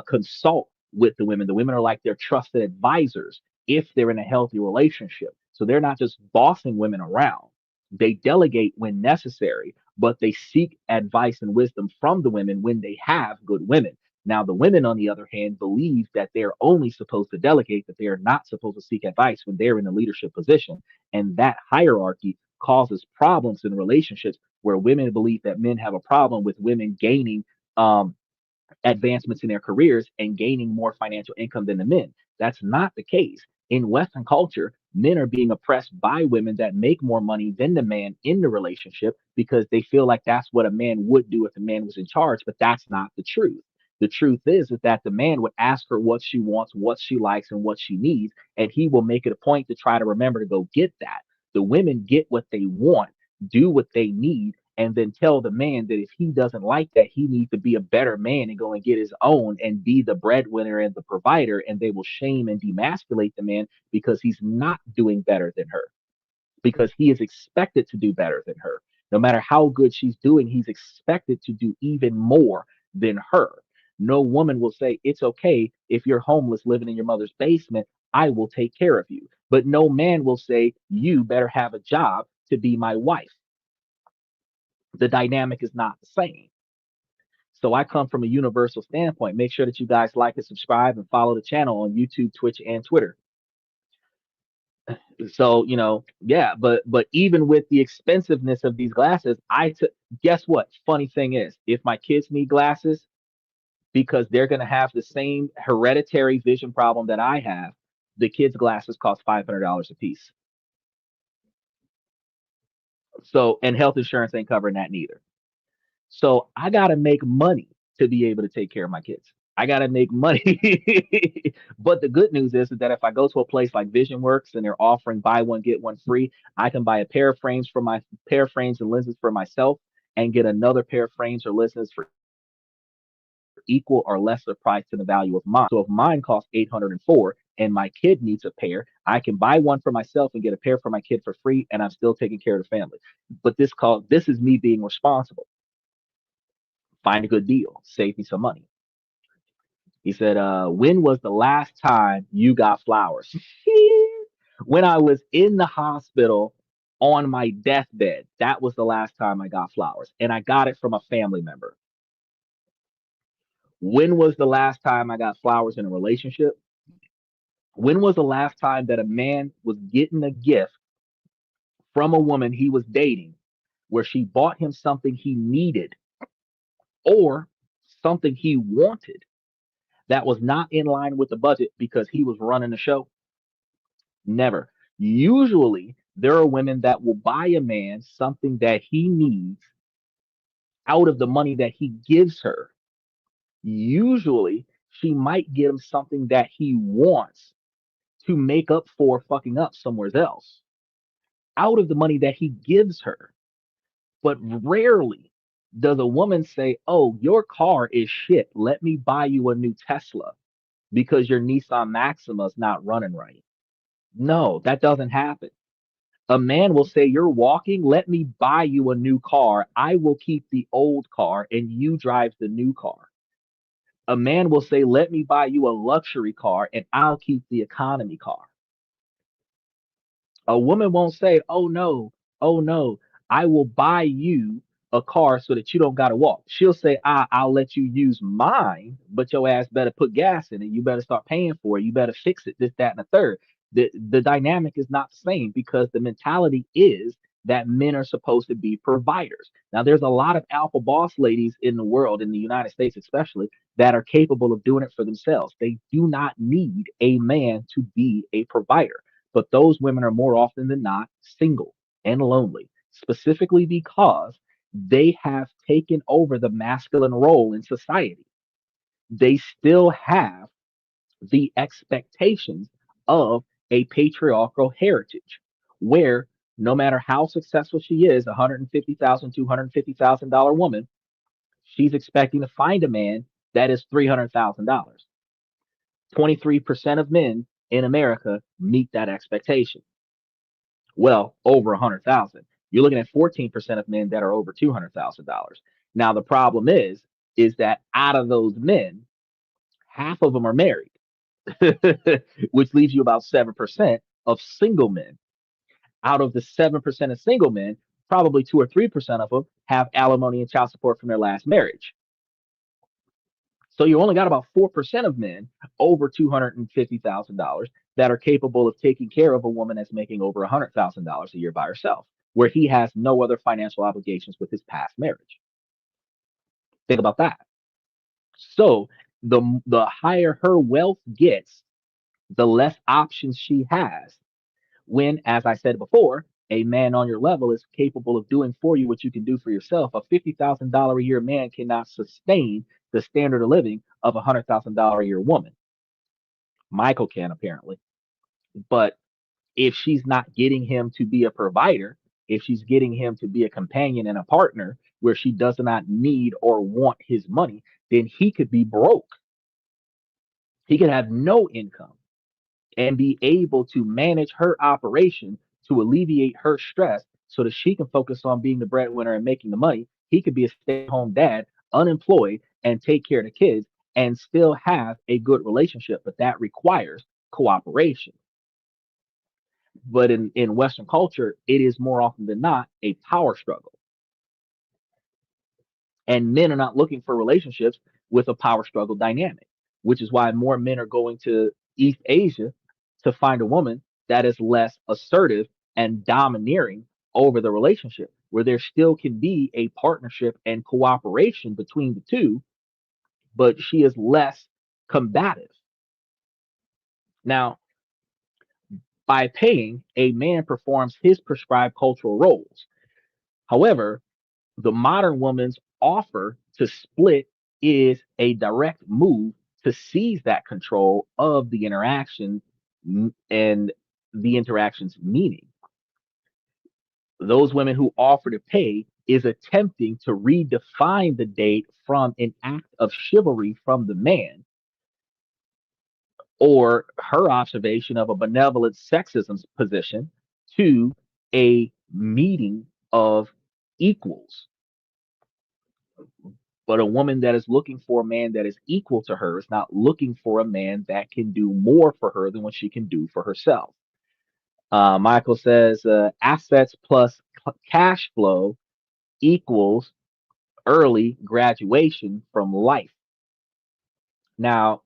consult with the women. The women are like their trusted advisors if they're in a healthy relationship. So they're not just bossing women around. They delegate when necessary, but they seek advice and wisdom from the women when they have good women. Now, the women, on the other hand, believe that they're only supposed to delegate, that they are not supposed to seek advice when they're in a leadership position. And that hierarchy causes problems in relationships, where women believe that men have a problem with women gaining um, advancements in their careers and gaining more financial income than the men. That's not the case. In Western culture, men are being oppressed by women that make more money than the man in the relationship because they feel like that's what a man would do if a man was in charge, but that's not the truth. The truth is that the man would ask her what she wants, what she likes, and what she needs, and he will make it a point to try to remember to go get that. The women get what they want, do what they need, and then tell the man that if he doesn't like that, he needs to be a better man and go and get his own and be the breadwinner and the provider. And they will shame and demasculate the man because he's not doing better than her, because he is expected to do better than her. No matter how good she's doing, he's expected to do even more than her. No woman will say, it's okay if you're homeless living in your mother's basement, I will take care of you. But no man will say, you better have a job to be my wife. The dynamic is not the same. So I come from a universal standpoint. Make sure that you guys like and subscribe and follow the channel on YouTube, Twitch, and Twitter. So, yeah, but even with the expensiveness of these glasses, guess what? Funny thing is, if my kids need glasses because they're going to have the same hereditary vision problem that I have, the kids' glasses cost $500 a piece. So, and health insurance ain't covering that neither. So I got to make money to be able to take care of my kids. I got to make money. But the good news is that if I go to a place like Vision Works and they're offering buy one, get one free, I can buy a pair of frames and lenses for myself and get another pair of frames or lenses for equal or lesser price to the value of mine. So if mine costs 804 and my kid needs a pair, I can buy one for myself and get a pair for my kid for free, and I'm still taking care of the family. But this is me being responsible. Find a good deal, save me some money. He said, when was the last time you got flowers? When I was in the hospital on my deathbed, that was the last time I got flowers. And I got it from a family member. When was the last time I got flowers in a relationship? When was the last time that a man was getting a gift from a woman he was dating where she bought him something he needed or something he wanted that was not in line with the budget because he was running the show? Never. Usually, there are women that will buy a man something that he needs out of the money that he gives her. Usually, she might get him something that he wants to make up for fucking up somewhere else out of the money that he gives her. But rarely does a woman say, oh, your car is shit. Let me buy you a new Tesla because your Nissan Maxima is not running right. No, that doesn't happen. A man will say, you're walking, let me buy you a new car. I will keep the old car and you drive the new car. A man will say, let me buy you a luxury car and I'll keep the economy car. A woman won't say, oh no, I will buy you a car so that you don't got to walk. She'll say, I'll let you use mine, but your ass better put gas in it. You better start paying for it. You better fix it, this, that, and the third. The dynamic is not the same because the mentality is that men are supposed to be providers. Now, there's a lot of alpha boss ladies in the world, in the United States especially, that are capable of doing it for themselves. They do not need a man to be a provider. But those women are more often than not single and lonely, specifically because they have taken over the masculine role in society. They still have the expectations of a patriarchal heritage where no matter how successful she is, $150,000, $250,000 woman, she's expecting to find a man that is $300,000. 23% of men in America meet that expectation. Well, over 100,000. You're looking at 14% of men that are over $200,000. Now the problem is that out of those men, half of them are married, which leaves you about 7% of single men. Out of the 7% of single men, probably 2 or 3% of them have alimony and child support from their last marriage. So you only got about 4% of men over $250,000 that are capable of taking care of a woman that's making over $100,000 a year by herself, where he has no other financial obligations with his past marriage. Think about that. So the higher her wealth gets, the less options she has. When, as I said before, a man on your level is capable of doing for you what you can do for yourself. A $50,000 a year man cannot sustain the standard of living of a $100,000 a year woman. Michael can, apparently. But if she's not getting him to be a provider, if she's getting him to be a companion and a partner where she does not need or want his money, then he could be broke. He could have no income and be able to manage her operation to alleviate her stress so that she can focus on being the breadwinner and making the money. He could be a stay at home dad, unemployed, and take care of the kids and still have a good relationship. But that requires cooperation. But in Western culture, it is more often than not a power struggle. And men are not looking for relationships with a power struggle dynamic, which is why more men are going to East Asia to find a woman that is less assertive and domineering over the relationship, where there still can be a partnership and cooperation between the two, but she is less combative. Now, by paying, a man performs his prescribed cultural roles. However, the modern woman's offer to split is a direct move to seize that control of the interaction and the interaction's meaning. Those women who offer to pay is attempting to redefine the date from an act of chivalry from the man or her observation of a benevolent sexism position to a meeting of equals. But a woman that is looking for a man that is equal to her is not looking for a man that can do more for her than what she can do for herself. Michael says assets plus cash flow equals early graduation from life. Now,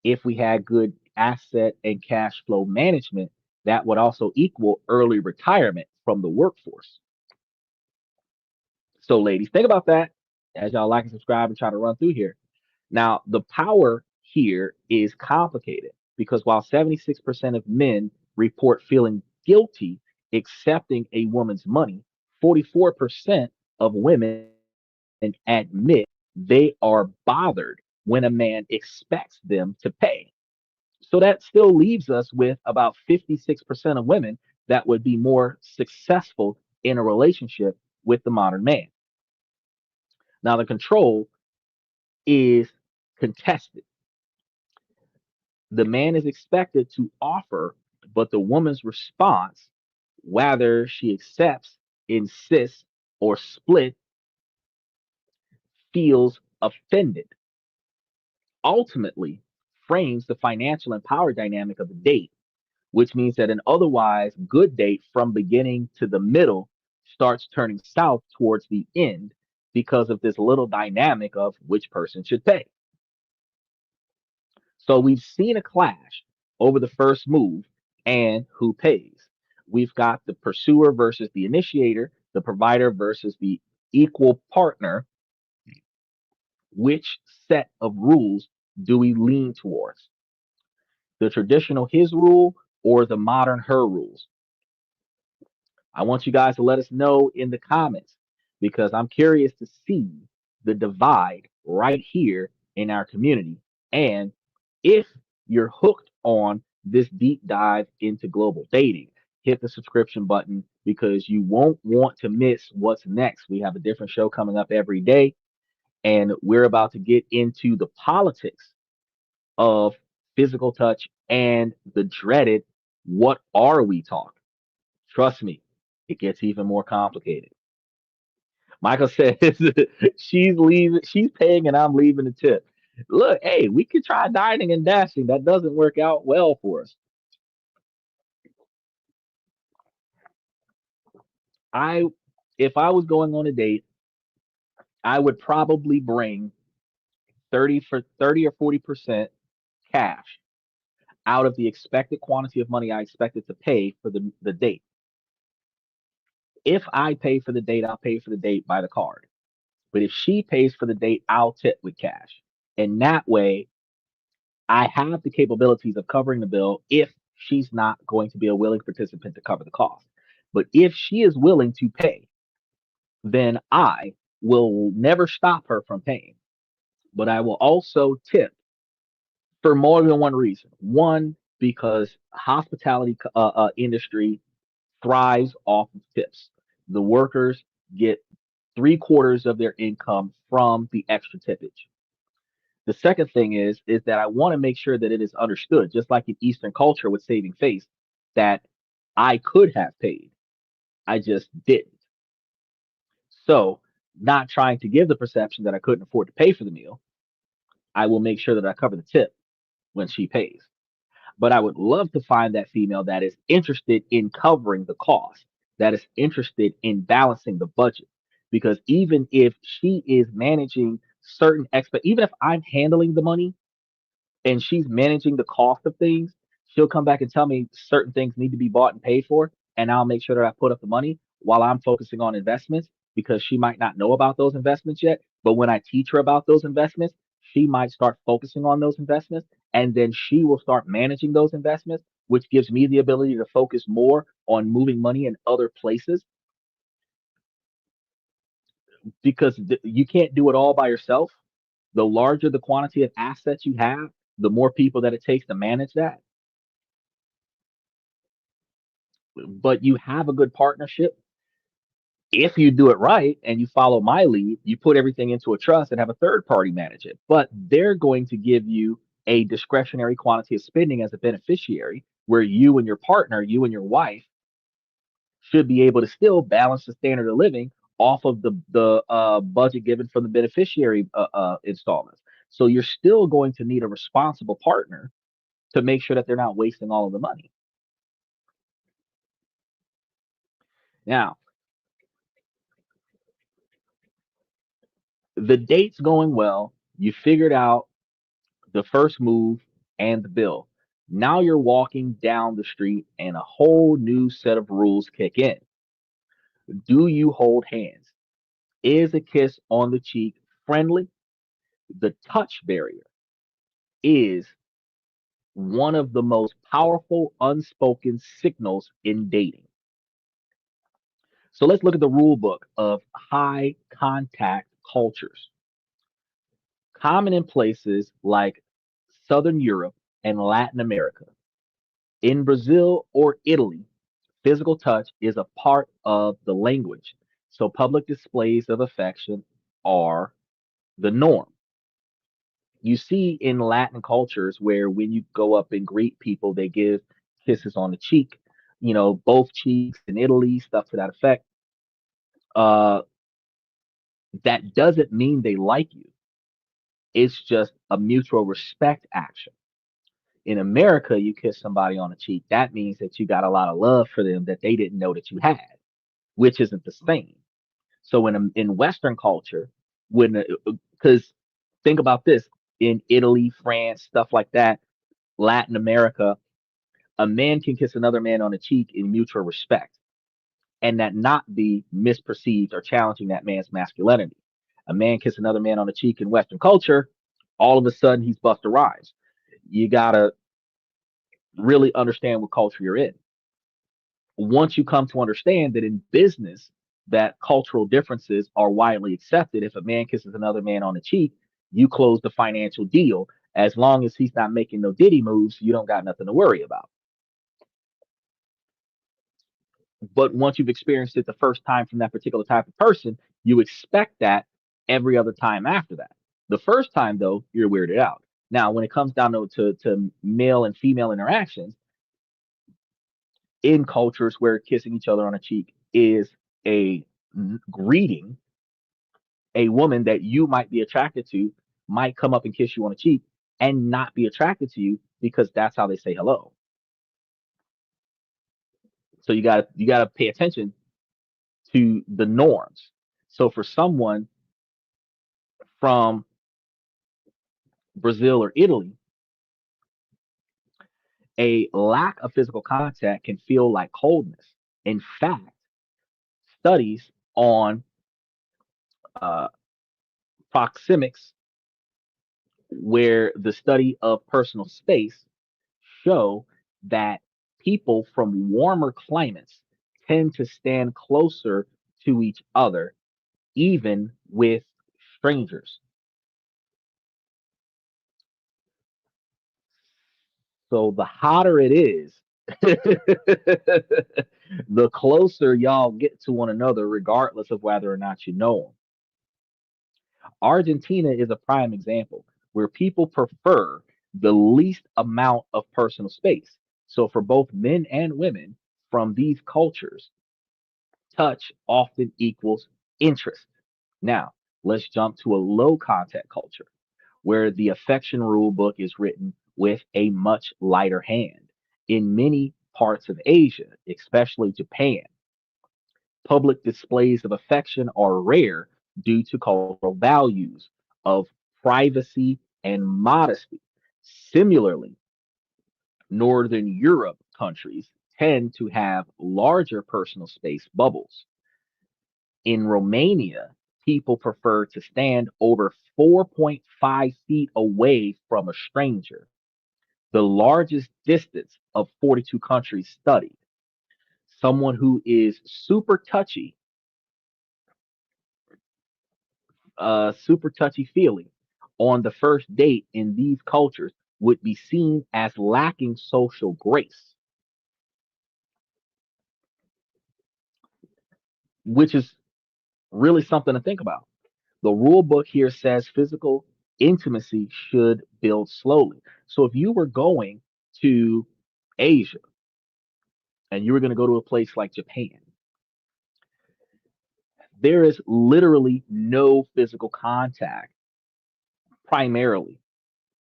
if we had good asset and cash flow management, that would also equal early retirement from the workforce. So, ladies, think about that as y'all like and subscribe and try to run through here. Now, the power here is complicated because while 76% of men report feeling guilty accepting a woman's money, 44% of women admit they are bothered when a man expects them to pay. So that still leaves us with about 56% of women that would be more successful in a relationship with the modern man. Now, the control is contested. The man is expected to offer, but the woman's response, whether she accepts, insists, or split, feels offended. Ultimately, frames the financial and power dynamic of the date, which means that an otherwise good date from beginning to the middle starts turning south towards the end because of this little dynamic of which person should pay. So we've seen a clash over the first move and who pays. We've got the pursuer versus the initiator, the provider versus the equal partner. Which set of rules do we lean towards? The traditional his rule or the modern her rules? I want you guys to let us know in the comments because I'm curious to see the divide right here in our community. And if you're hooked on this deep dive into global dating, hit the subscription button because you won't want to miss what's next. We have a different show coming up every day, and we're about to get into the politics of physical touch and the dreaded what are we talk. Trust me, it gets even more complicated. Michael says she's leaving, she's paying, and I'm leaving the tip. Look, hey, we could try dining and dashing. That doesn't work out well for us. I, if I was going on a date, I would probably bring 30 or 40% cash out of the expected quantity of money I expected to pay for the date. If I pay for the date, I'll pay for the date by the card. But if she pays for the date, I'll tip with cash. And that way, I have the capabilities of covering the bill if she's not going to be a willing participant to cover the cost. But if she is willing to pay, then I will never stop her from paying. But I will also tip for more than one reason. One, because hospitality industry thrives off of tips. The workers get three-quarters of their income from the extra tippage. The second thing is that I want to make sure that it is understood, just like in Eastern culture with saving face, that I could have paid. I just didn't. So, not trying to give the perception that I couldn't afford to pay for the meal, I will make sure that I cover the tip when she pays. But I would love to find that female that is interested in covering the cost, that is interested in balancing the budget. Because even if she is managing certain even if I'm handling the money, and she's managing the cost of things, she'll come back and tell me certain things need to be bought and paid for, and I'll make sure that I put up the money while I'm focusing on investments because she might not know about those investments yet. But when I teach her about those investments, she might start focusing on those investments, and then she will start managing those investments, which gives me the ability to focus more on moving money in other places because you can't do it all by yourself. The larger the quantity of assets you have, the more people that it takes to manage that, but you have a good partnership. If you do it right and you follow my lead, you put everything into a trust and have a third party manage it. But they're going to give you a discretionary quantity of spending as a beneficiary, where you and your partner, you and your wife, should be able to still balance the standard of living off of the budget given from the beneficiary installments. So you're still going to need a responsible partner to make sure that they're not wasting all of the money. Now, the date's going well. You figured out the first move and the bill. Now you're walking down the street and a whole new set of rules kick in. Do you hold hands? Is a kiss on the cheek friendly? The touch barrier is one of the most powerful unspoken signals in dating. So let's look at the rule book of high contact cultures. Common in places like Southern Europe and Latin America. In Brazil or Italy, physical touch is a part of the language, so public displays of affection are the norm. You see in Latin cultures where when you go up and greet people, they give kisses on the cheek, both cheeks in Italy, stuff to that effect. Uh, that doesn't mean they like you. It's just a mutual respect action. In America, you kiss somebody on the cheek, that means that you got a lot of love for them that they didn't know that you had, which isn't the same. So in Western culture, when because think about this, in Italy, France, stuff like that, Latin America, a man can kiss another man on the cheek in mutual respect, and that not be misperceived or challenging that man's masculinity. A man kiss another man on the cheek in Western culture, all of a sudden he's Busta Rhymes. You gotta really understand what culture you're in. Once you come to understand that in business that cultural differences are widely accepted, if a man kisses another man on the cheek, you close the financial deal. As long as he's not making no diddy moves, you don't got nothing to worry about. But once you've experienced it the first time from that particular type of person, you expect that every other time after that. The first time, though, you're weirded out. Now, when it comes down to male and female interactions, in cultures where kissing each other on a cheek is a greeting, a woman that you might be attracted to might come up and kiss you on the cheek and not be attracted to you because that's how they say hello. So you got to pay attention to the norms. So for someone from Brazil or Italy, a lack of physical contact can feel like coldness. In fact, studies on uh, proxemics where the study of personal space show that people from warmer climates tend to stand closer to each other, even with strangers. So the hotter it is, the closer y'all get to one another, regardless of whether or not you know them. Argentina is a prime example where people prefer the least amount of personal space. So for both men and women from these cultures, touch often equals interest. Now, let's jump to a low contact culture where the affection rule book is written with a much lighter hand. In many parts of Asia, especially Japan, public displays of affection are rare due to cultural values of privacy and modesty. Similarly, Northern Europe countries tend to have larger personal space bubbles. In Romania, people prefer to stand over 4.5 feet away from a stranger, the largest distance of 42 countries studied. Someone who is super touchy feely on the first date in these cultures would be seen as lacking social grace, which is really something to think about. The rule book here says physical intimacy should build slowly. So if you were going to Asia and you were going to go to a place like Japan, there is literally no physical contact primarily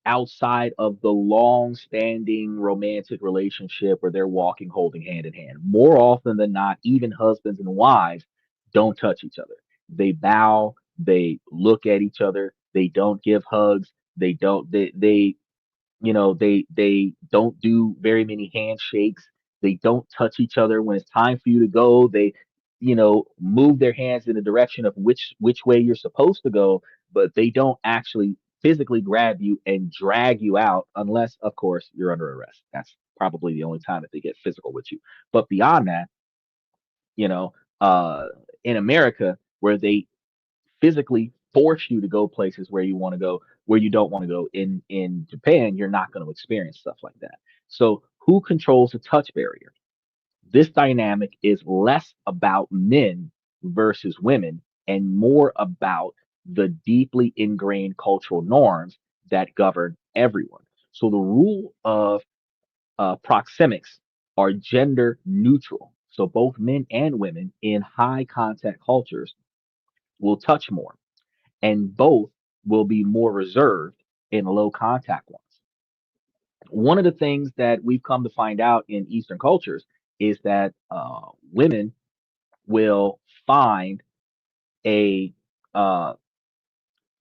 outside of the long standing romantic relationship where they're walking holding hand in hand. More often than not, even husbands and wives don't touch each other. They bow, they look at each other, they don't give hugs, they don't do very many handshakes. They don't touch each other when it's time for you to go. They move their hands in the direction of which way you're supposed to go, but they don't actually physically grab you and drag you out unless of course you're under arrest. That's probably the only time that they get physical with you. But beyond that, you know uh in America, where they physically force you to go places where you want to go, where you don't want to go. In Japan, you're not going to experience stuff like that. So who controls the touch barrier? This dynamic is less about men versus women and more about the deeply ingrained cultural norms that govern everyone. So the rule of proxemics are gender neutral. So both men and women in high contact cultures will touch more, and both will be more reserved in low contact ones. One of the things that we've come to find out in Eastern cultures is that women will find a uh,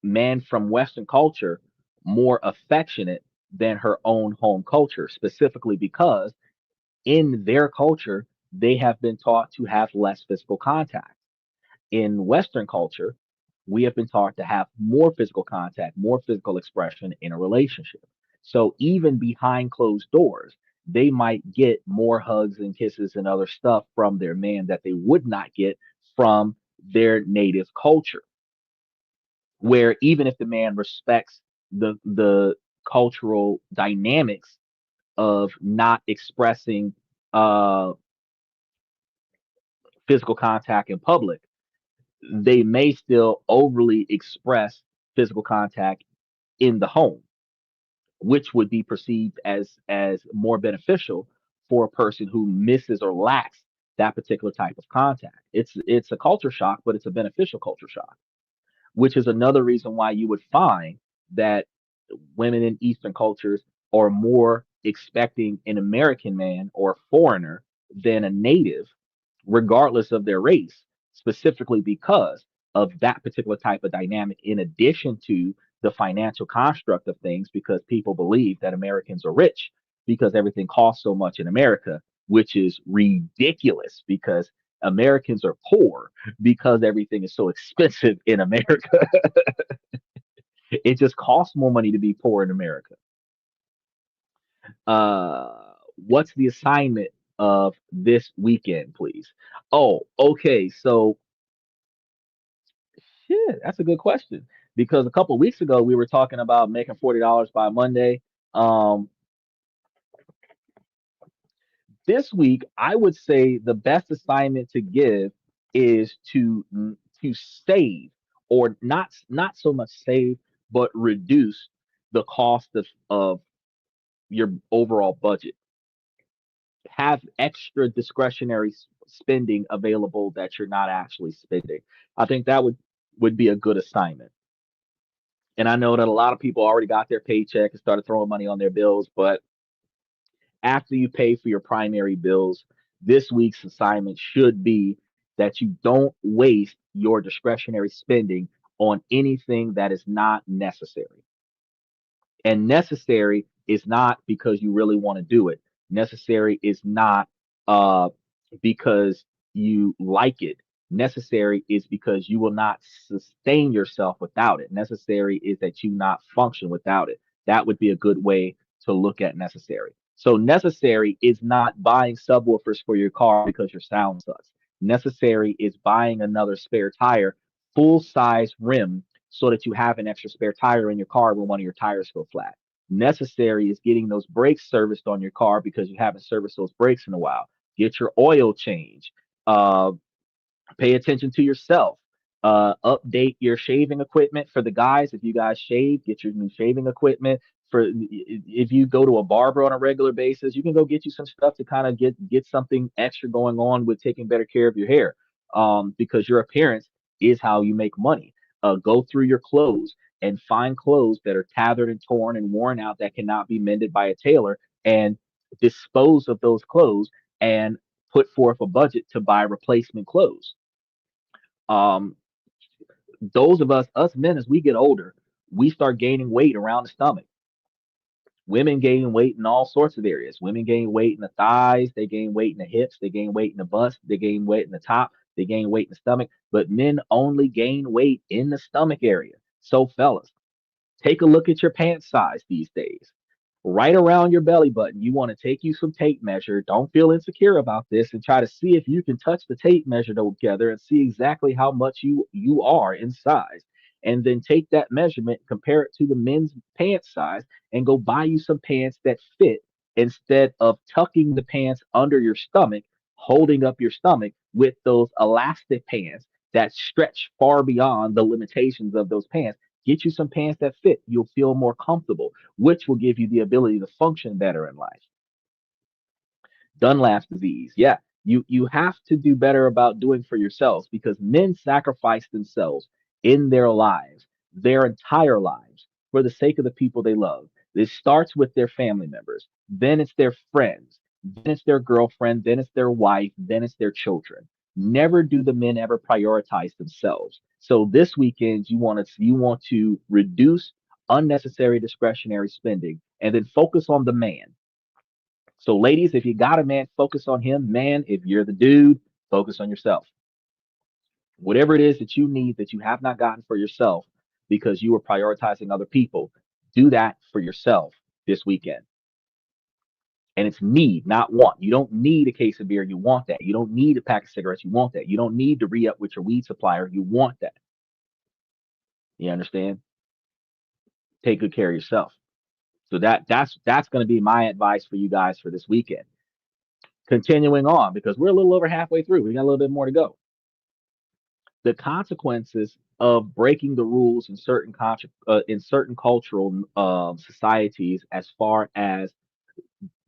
man from Western culture more affectionate than her own home culture, specifically because in their culture, they have been taught to have less physical contact. In Western culture, we have been taught to have more physical contact, more physical expression in a relationship. So even behind closed doors, they might get more hugs and kisses and other stuff from their man that they would not get from their native culture. Where even if the man respects the cultural dynamics of not expressing uh, physical contact in public, they may still overly express physical contact in the home, which would be perceived as more beneficial for a person who misses or lacks that particular type of contact. It's a culture shock, but it's a beneficial culture shock, which is another reason why you would find that women in Eastern cultures are more expecting an American man or foreigner than a native, regardless of their race, specifically because of that particular type of dynamic, in addition to the financial construct of things, because people believe that Americans are rich because everything costs so much in America, which is ridiculous because Americans are poor because everything is so expensive in America. It just costs more money to be poor in America. What's the assignment of this weekend, please? Oh, okay. So, shit, that's a good question because a couple weeks ago we were talking about making $40 by Monday. Um, this week, I would say the best assignment to give is to save, or not so much save, but reduce the cost of your overall budget. Have extra discretionary spending available that you're not actually spending. I think that would be a good assignment. And I know that a lot of people already got their paycheck and started throwing money on their bills, but after you pay for your primary bills, this week's assignment should be that you don't waste your discretionary spending on anything that is not necessary. And necessary is not because you really want to do it. Necessary is not uh, because you like it. Necessary is because you will not sustain yourself without it. Necessary is that you not function without it. That would be a good way to look at necessary. So necessary is not buying subwoofers for your car because your sound sucks. Necessary is buying another spare tire, full size rim, so that you have an extra spare tire in your car when one of your tires go flat. Necessary is getting those brakes serviced on your car because you haven't serviced those brakes in a while. Get your oil change. Uh, Pay attention to yourself. Update your shaving equipment for the guys. If you guys shave, get your new shaving equipment. For if you go to a barber on a regular basis, you can go get you some stuff to kind of get something extra going on with taking better care of your hair. Because your appearance is how you make money. Go through your clothes and find clothes that are tattered and torn and worn out that cannot be mended by a tailor, and dispose of those clothes and put forth a budget to buy replacement clothes. um, those of us men, as we get older, we start gaining weight around the stomach. Women gain weight in all sorts of areas. Women gain weight in the thighs, they gain weight in the hips, they gain weight in the bust, they gain weight in the top, they gain weight in the stomach. But men only gain weight in the stomach area. So, fellas, take a look at your pant size these days. Right around your belly button, you want to take you some tape measure. Don't feel insecure about this and try to see if you can touch the tape measure together and see exactly how much you are in size. And then take that measurement, compare it to the men's pant size, and go buy you some pants that fit instead of tucking the pants under your stomach, holding up your stomach with those elastic pants that stretch far beyond the limitations of those pants. Get you some pants that fit. You'll feel more comfortable, which will give you the ability to function better in life. Dunlap's disease. Yeah, you have to do better about doing for yourselves because men sacrifice themselves in their lives, their entire lives, for the sake of the people they love. It starts with their family members, then it's their friends, then it's their girlfriend, then it's their wife, then it's their children. Never do the men ever prioritize themselves. So this weekend you want to reduce unnecessary discretionary spending and then focus on the man. So, ladies, if you got a man, focus on him. Man, if you're the dude, focus on yourself. Whatever it is that you need that you have not gotten for yourself because you were prioritizing other people, do that for yourself this weekend. And it's need, not want. You don't need a case of beer. You want that. You don't need a pack of cigarettes. You want that. You don't need to re up with your weed supplier. You want that. You understand? Take good care of yourself. So that's going to be my advice for you guys for this weekend. Continuing on, because we're a little over halfway through, we got a little bit more to go. The consequences of breaking the rules in certain cultural societies, as far as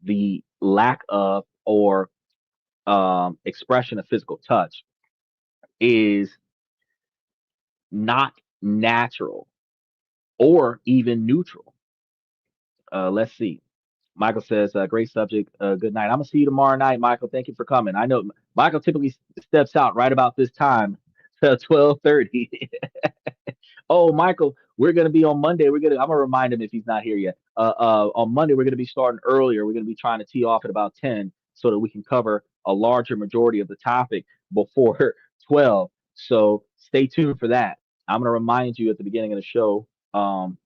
the lack of or expression of physical touch, is not natural or even neutral. Let's see. Michael says, great subject. Good night. I'm gonna see you tomorrow night, Michael. Thank you for coming. I know Michael typically steps out right about this time, 12:30. Oh, Michael, we're gonna be on Monday. I'm gonna remind him if he's not here yet. On Monday we're gonna be starting earlier. We're gonna be trying to tee off at about 10 so that we can cover a larger majority of the topic before 12. So stay tuned for that. I'm gonna remind you at the beginning of the show um,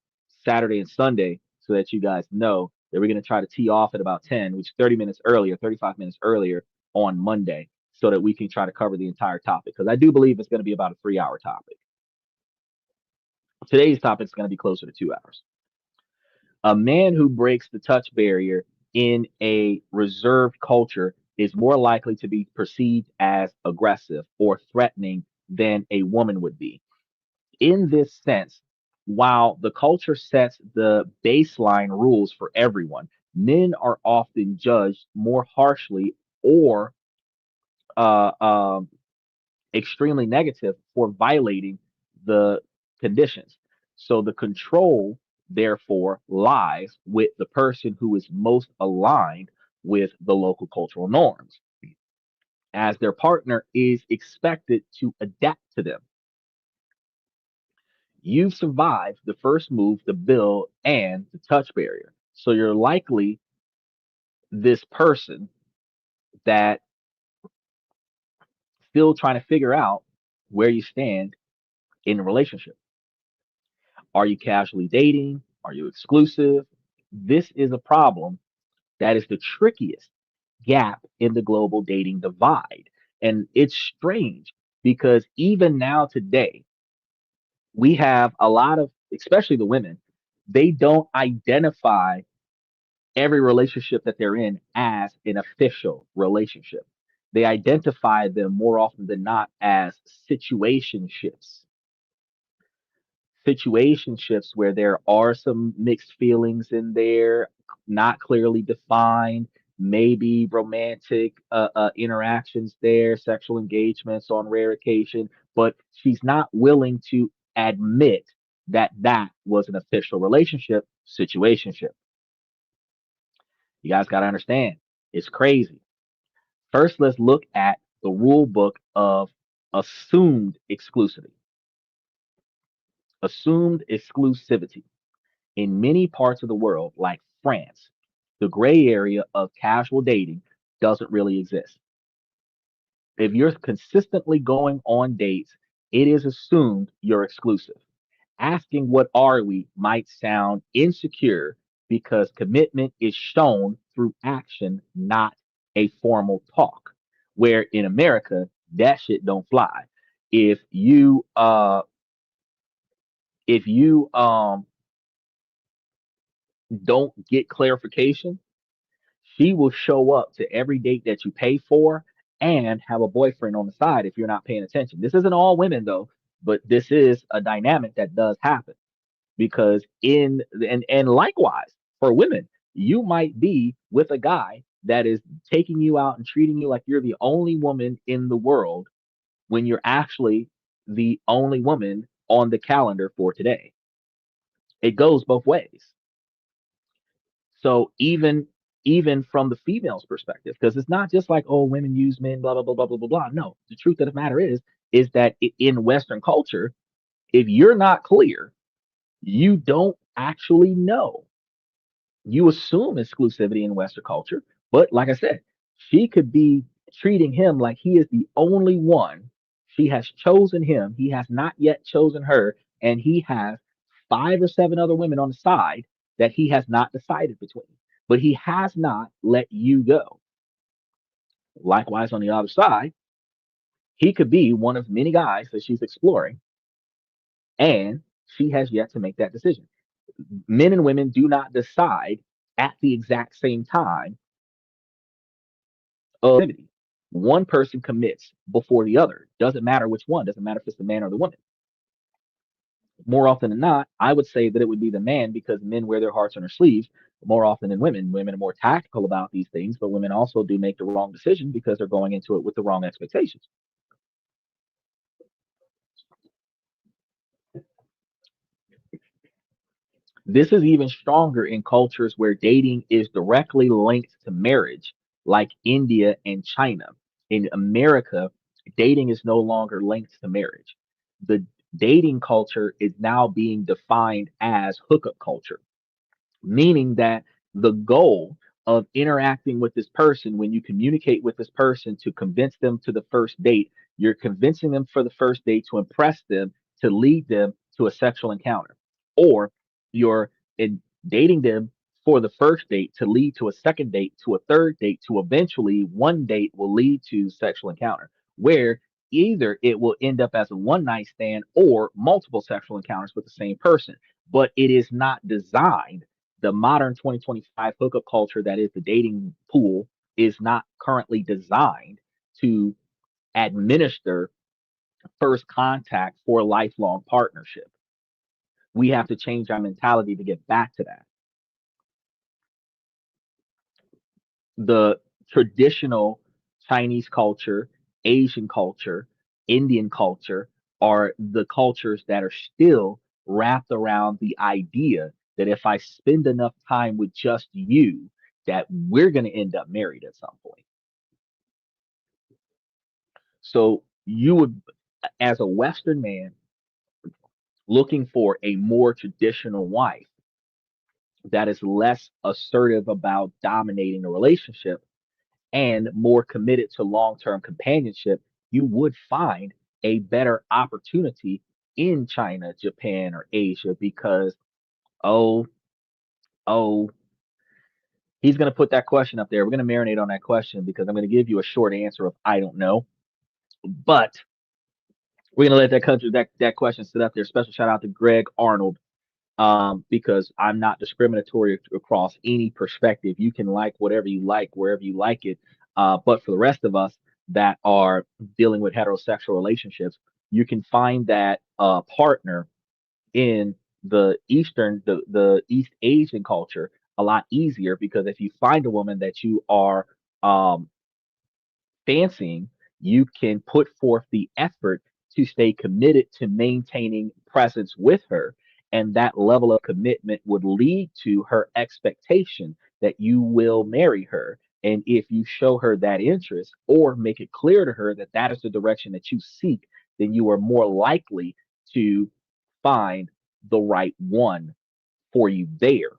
Saturday and Sunday so that you guys know that we're going to try to tee off at about 10, which is 30 minutes earlier, 35 minutes earlier on Monday, so that we can try to cover the entire topic. Because I do believe it's going to be about a 3 hour topic. Today's topic is going to be closer to 2 hours. A man who breaks the touch barrier in a reserved culture is more likely to be perceived as aggressive or threatening than a woman would be. In this sense, while the culture sets the baseline rules for everyone, men are often judged more harshly or uh, um, extremely negative for violating the conditions. So the control, therefore, lies with the person who is most aligned with the local cultural norms, as their partner is expected to adapt to them. You've survived the first move, the bill, and the touch barrier. So you're likely this person that still trying to figure out where you stand in a relationship. Are you casually dating? Are you exclusive? This is a problem that is the trickiest gap in the global dating divide. And it's strange because even now today, we have a lot of, especially the women, they don't identify every relationship that they're in as an official relationship. They identify them more often than not as situationships. Situationships where there are some mixed feelings in there, not clearly defined, maybe romantic interactions there, sexual engagements on rare occasion, but she's not willing to admit that that was an official relationship, situationship. You guys got to understand, it's crazy. First, let's look at the rule book of assumed exclusivity. Assumed exclusivity. In many parts of the world, like France, the gray area of casual dating doesn't really exist. If you're consistently going on dates, it is assumed you're exclusive. Asking what are we might sound insecure because commitment is shown through action, not a formal talk. Where in America, that shit don't fly. If you if you don't get clarification, she will show up to every date that you pay for and have a boyfriend on the side if you're not paying attention. This isn't all women though, but this is a dynamic that does happen because and likewise for women, you might be with a guy that is taking you out and treating you like you're the only woman in the world when you're actually the only woman on the calendar for today. It goes both ways. So even from the female's perspective, because it's not just like, oh, women use men, blah blah blah blah blah blah blah. No, the truth of the matter is that in Western culture, if you're not clear, you don't actually know. You assume exclusivity in Western culture, but like I said, she could be treating him like he is the only one. She has chosen him. He has not yet chosen her, and he has 5 or 7 other women on the side that he has not decided between. But he has not let you go. Likewise, on the other side, he could be one of many guys that she's exploring, and she has yet to make that decision. Men and women do not decide at the exact same time of activity. One person commits before the other. Doesn't matter which one, doesn't matter if it's the man or the woman. More often than not, I would say that it would be the man because men wear their hearts on their sleeves more often than women. Women are more tactical about these things, but women also do make the wrong decision because they're going into it with the wrong expectations. This is even stronger in cultures where dating is directly linked to marriage, like India and China. In America, dating is no longer linked to marriage. The dating culture is now being defined as hookup culture, meaning that the goal of interacting with this person, when you communicate with this person to convince them to the first date, you're convincing them for the first date to impress them, to lead them to a sexual encounter. or you're dating them for the first date to lead to a second date to a third date to eventually one date will lead to sexual encounter, where either it will end up as a one night stand or multiple sexual encounters with the same person. But it is not designed. The modern 2025 hookup culture that is the dating pool is not currently designed to administer first contact for a lifelong partnership. We have to change our mentality to get back to that. The traditional Chinese culture, Asian culture, Indian culture are the cultures that are still wrapped around the idea that if I spend enough time with just you, that we're going to end up married at some point. So you would, as a Western man, looking for a more traditional wife that is less assertive about dominating the relationship and more committed to long term companionship, you would find a better opportunity in China, Japan, or Asia because, oh, oh, he's going to put that question up there. We're going to marinate on that question because I'm going to give you a short answer of I don't know. But we're going to let that question sit up there. Special shout out to Greg Arnold because I'm not discriminatory across any perspective. You can like whatever you like, wherever you like it. But for the rest of us that are dealing with heterosexual relationships, you can find that partner in the East Asian culture a lot easier because if you find a woman that you are um, fancying, you can put forth the effort to stay committed to maintaining presence with her. And that level of commitment would lead to her expectation that you will marry her. And if you show her that interest or make it clear to her that that is the direction that you seek, then you are more likely to find the right one for you there.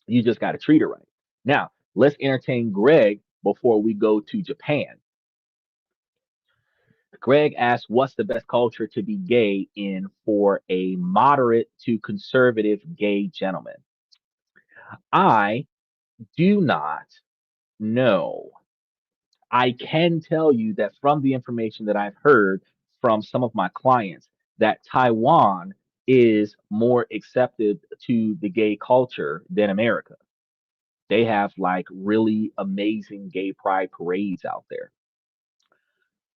You just got to treat her right. Now, let's entertain Greg before we go to Japan. Greg asks, what's the best culture to be gay in for a moderate to conservative gay gentleman? I do not know. I can tell you that from the information that I've heard from some of my clients, that Taiwan is more accepted to the gay culture than America. They have like really amazing gay pride parades out there.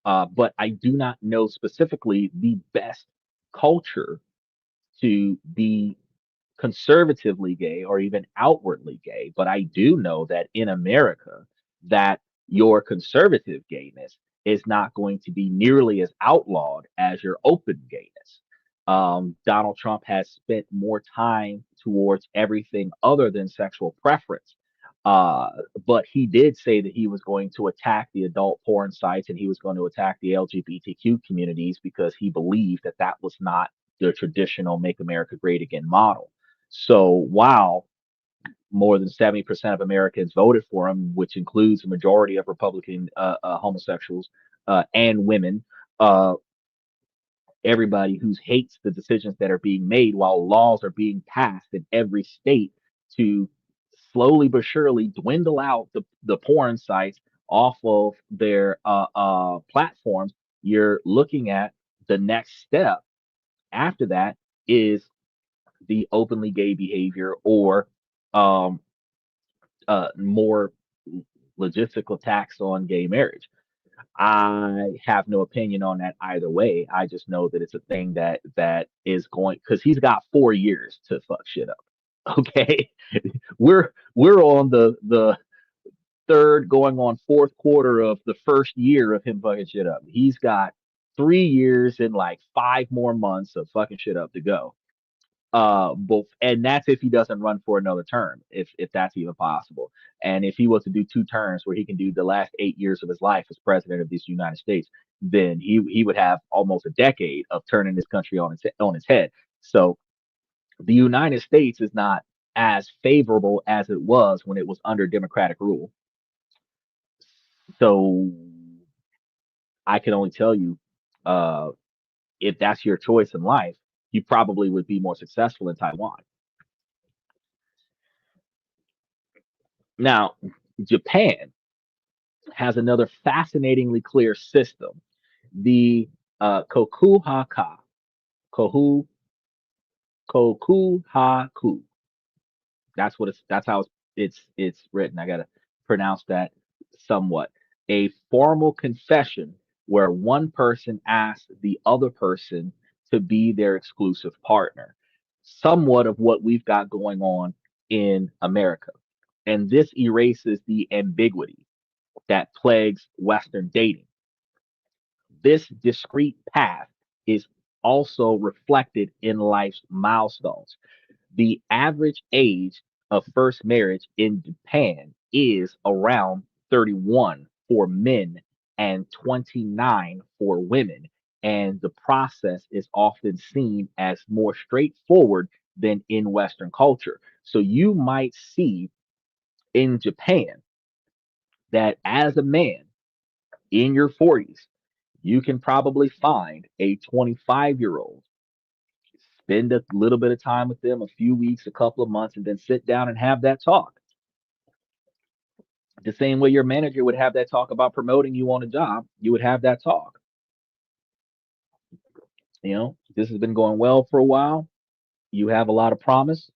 But I do not know specifically the best culture to be conservatively gay or even outwardly gay. But I do know that in America, that your conservative gayness is not going to be nearly as outlawed as your open gayness. Donald Trump has spent more time towards everything other than sexual preference. Uh, but he did say that he was going to attack the adult porn sites and he was going to attack the LGBTQ communities because he believed that that was not the traditional Make America Great Again model. So while more than 70% of Americans voted for him, which includes a majority of Republican homosexuals and women, uh, everybody who hates the decisions that are being made while laws are being passed in every state to slowly but surely dwindle out the porn sites off of their platforms, you're looking at the next step after that is the openly gay behavior or um, more logistical attacks on gay marriage. I have no opinion on that either way. I just know that it's a thing that is going because he's got 4 years to fuck shit up. Okay, we're on the third going on fourth quarter of the first year of him fucking shit up. He's got 3 years and like 5 more months of fucking shit up to go. Both, and that's if he doesn't run for another term, if that's even possible. And if he was to do 2 terms where he can do the last 8 years of his life as president of this United States, then he would have almost a decade of turning this country on its head. So the United States is not as favorable as it was when it was under Democratic rule. So I can only tell you, uh, if that's your choice in life, you probably would be more successful in Taiwan. Now, Japan has another fascinatingly clear system, the Kokuhaka, Kohu, Kokuhaku. That's how it's written. I gotta pronounce that somewhat. A formal confession where one person asks the other person to be their exclusive partner. Somewhat of what we've got going on in America. And this erases the ambiguity that plagues Western dating. This discrete path is also reflected in life's milestones. The average age of first marriage in Japan is around 31 for men and 29 for women. And the process is often seen as more straightforward than in Western culture. So you might see in Japan that as a man in your 40s, you can probably find a 25-year-old, spend a little bit of time with them, a few weeks, a couple of months, and then sit down and have that talk. The same way your manager would have that talk about promoting you on a job, you would have that talk. This has been going well for a while. You have a lot of promise.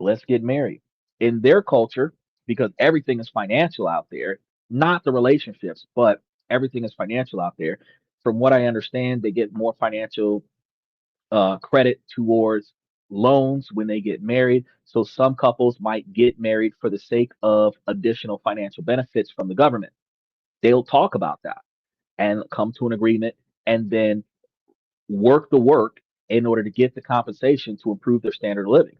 Let's get married. In their culture, because everything is financial out there, not the relationships, but everything is financial out there. From what I understand, they get more financial credit towards loans when they get married. So some couples might get married for the sake of additional financial benefits from the government. They'll talk about that and come to an agreement and then work the work in order to get the compensation to improve their standard of living.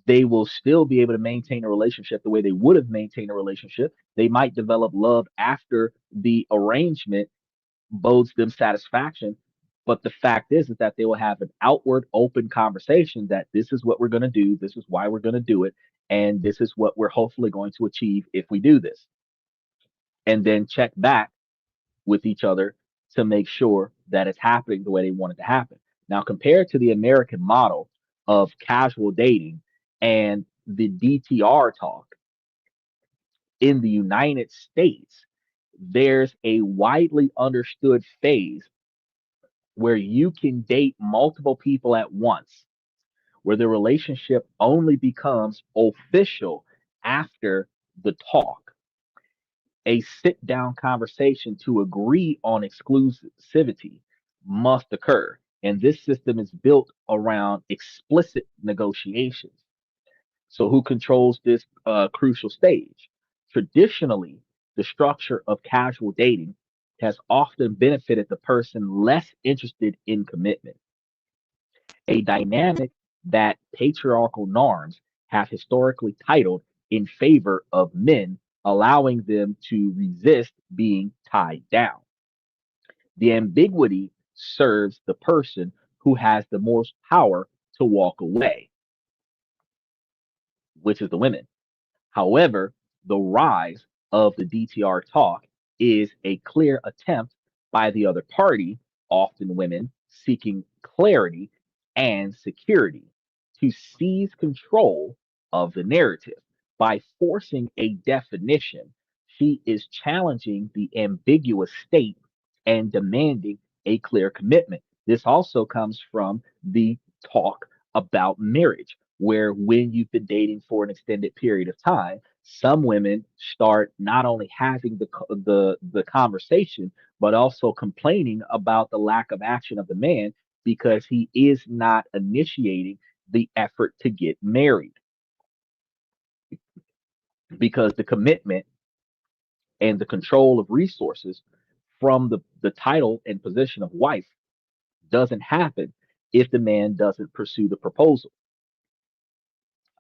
They will still be able to maintain a relationship the way they would have maintained a relationship. They might develop love after the arrangement bodes them satisfaction. But the fact is that they will have an outward open conversation that this is what we're going to do, this is why we're going to do it, and this is what we're hopefully going to achieve if we do this. And then check back with each other to make sure that it's happening the way they want it to happen. Now, compared to the American model of casual dating and the DTR talk in the United States, there's a widely understood phase where you can date multiple people at once, where the relationship only becomes official after the talk. A sit down conversation to agree on exclusivity must occur. And this system is built around explicit negotiations. So, who controls this crucial stage? Traditionally, the structure of casual dating has often benefited the person less interested in commitment, a dynamic that patriarchal norms have historically titled in favor of men, allowing them to resist being tied down. The ambiguity serves the person who has the most power to walk away, which is the women. However, the rise of the DTR talk is a clear attempt by the other party, often women, seeking clarity and security to seize control of the narrative. By forcing a definition, she is challenging the ambiguous state and demanding a clear commitment. This also comes from the talk about marriage, where when you've been dating for an extended period of time, some women start not only having the conversation, but also complaining about the lack of action of the man because he is not initiating the effort to get married, because the commitment and the control of resources from the title and position of wife doesn't happen if the man doesn't pursue the proposal.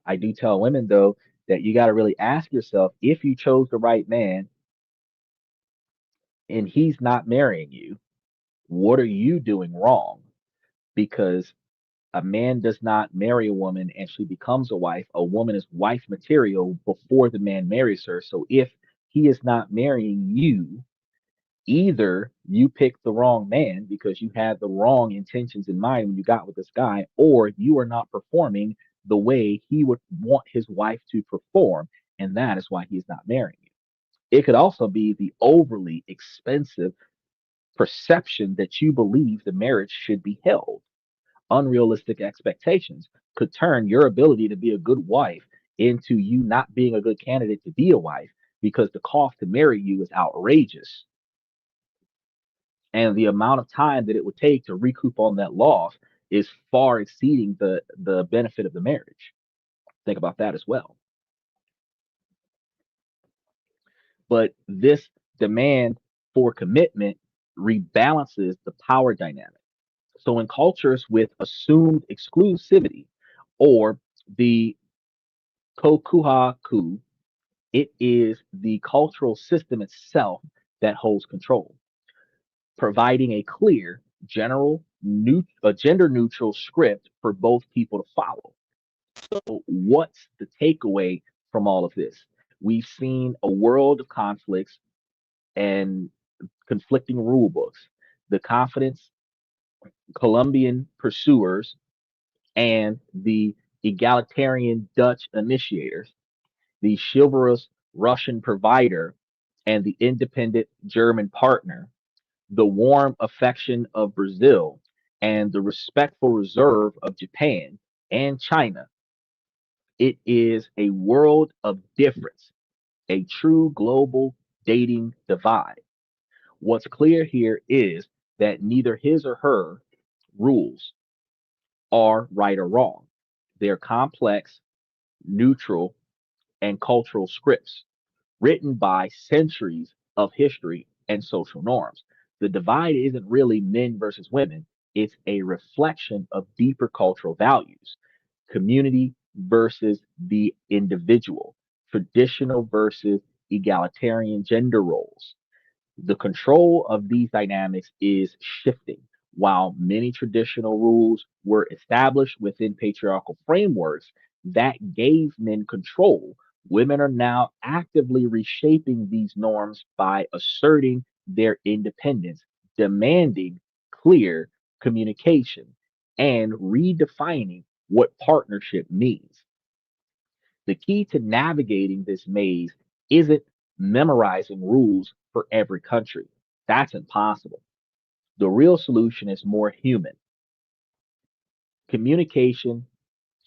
I do tell women though that you got to really ask yourself, if you chose the right man and he's not marrying you, what are you doing wrong? Because a man does not marry a woman and she becomes a wife. A woman is wife material before the man marries her. So if he is not marrying you, Either you picked the wrong man because you had the wrong intentions in mind when you got with this guy, or you are not performing the way he would want his wife to perform, and that is why he's not marrying you. It could also be the overly expensive perception that you believe the marriage should be held. Unrealistic expectations could turn your ability to be a good wife into you not being a good candidate to be a wife because the cost to marry you is outrageous. And the amount of time that it would take to recoup on that loss is far exceeding the benefit of the marriage. Think about that as well. But this demand for commitment rebalances the power dynamic. So in cultures with assumed exclusivity or the kokuhaku, it is the cultural system itself that holds control, providing a clear, gender neutral script for both people to follow. So, what's the takeaway from all of this? We've seen a world of conflicts and conflicting rule books. The confidence Colombian pursuers and the egalitarian Dutch initiators, the chivalrous Russian provider and the independent German partner, the warm affection of Brazil, and the respectful reserve of Japan and China. It is a world of difference, a true global dating divide. What's clear here is that neither his or her rules are right or wrong. They're complex, neutral, and cultural scripts written by centuries of history and social norms. The divide isn't really men versus women, it's a reflection of deeper cultural values, community versus the individual, traditional versus egalitarian gender roles. The control of these dynamics is shifting. While many traditional rules were established within patriarchal frameworks that gave men control, women are now actively reshaping these norms by asserting their independence, demanding clear communication, and redefining what partnership means. The key to navigating this maze isn't memorizing rules for every country. That's impossible. The real solution is more human communication,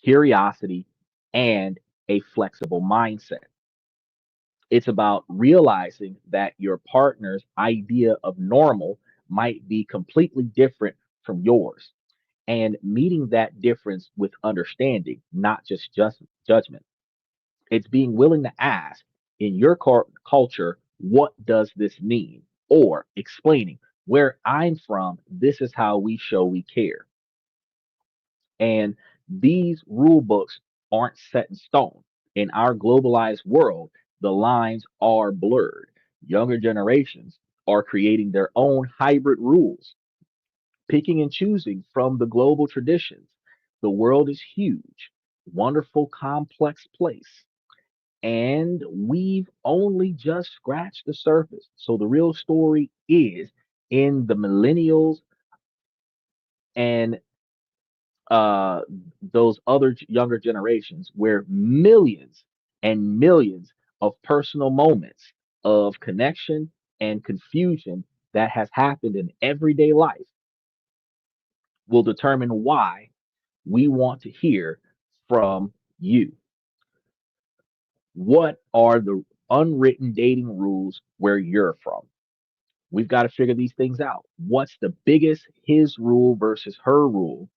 curiosity, and a flexible mindset. It's about realizing that your partner's idea of normal might be completely different from yours and meeting that difference with understanding, not just judgment. It's being willing to ask in your culture, what does this mean? Or explaining where I'm from, this is how we show we care. And these rule books aren't set in stone. In our globalized world, the lines are blurred. Younger generations are creating their own hybrid rules, picking and choosing from the global traditions. The world is huge, wonderful, complex place. And we've only just scratched the surface. So the real story is in the millennials and uh, those other younger generations, where millions and millions of personal moments of connection and confusion that has happened in everyday life will determine why we want to hear from you. What are the unwritten dating rules where you're from? We've got to figure these things out. What's the biggest his rule versus her rule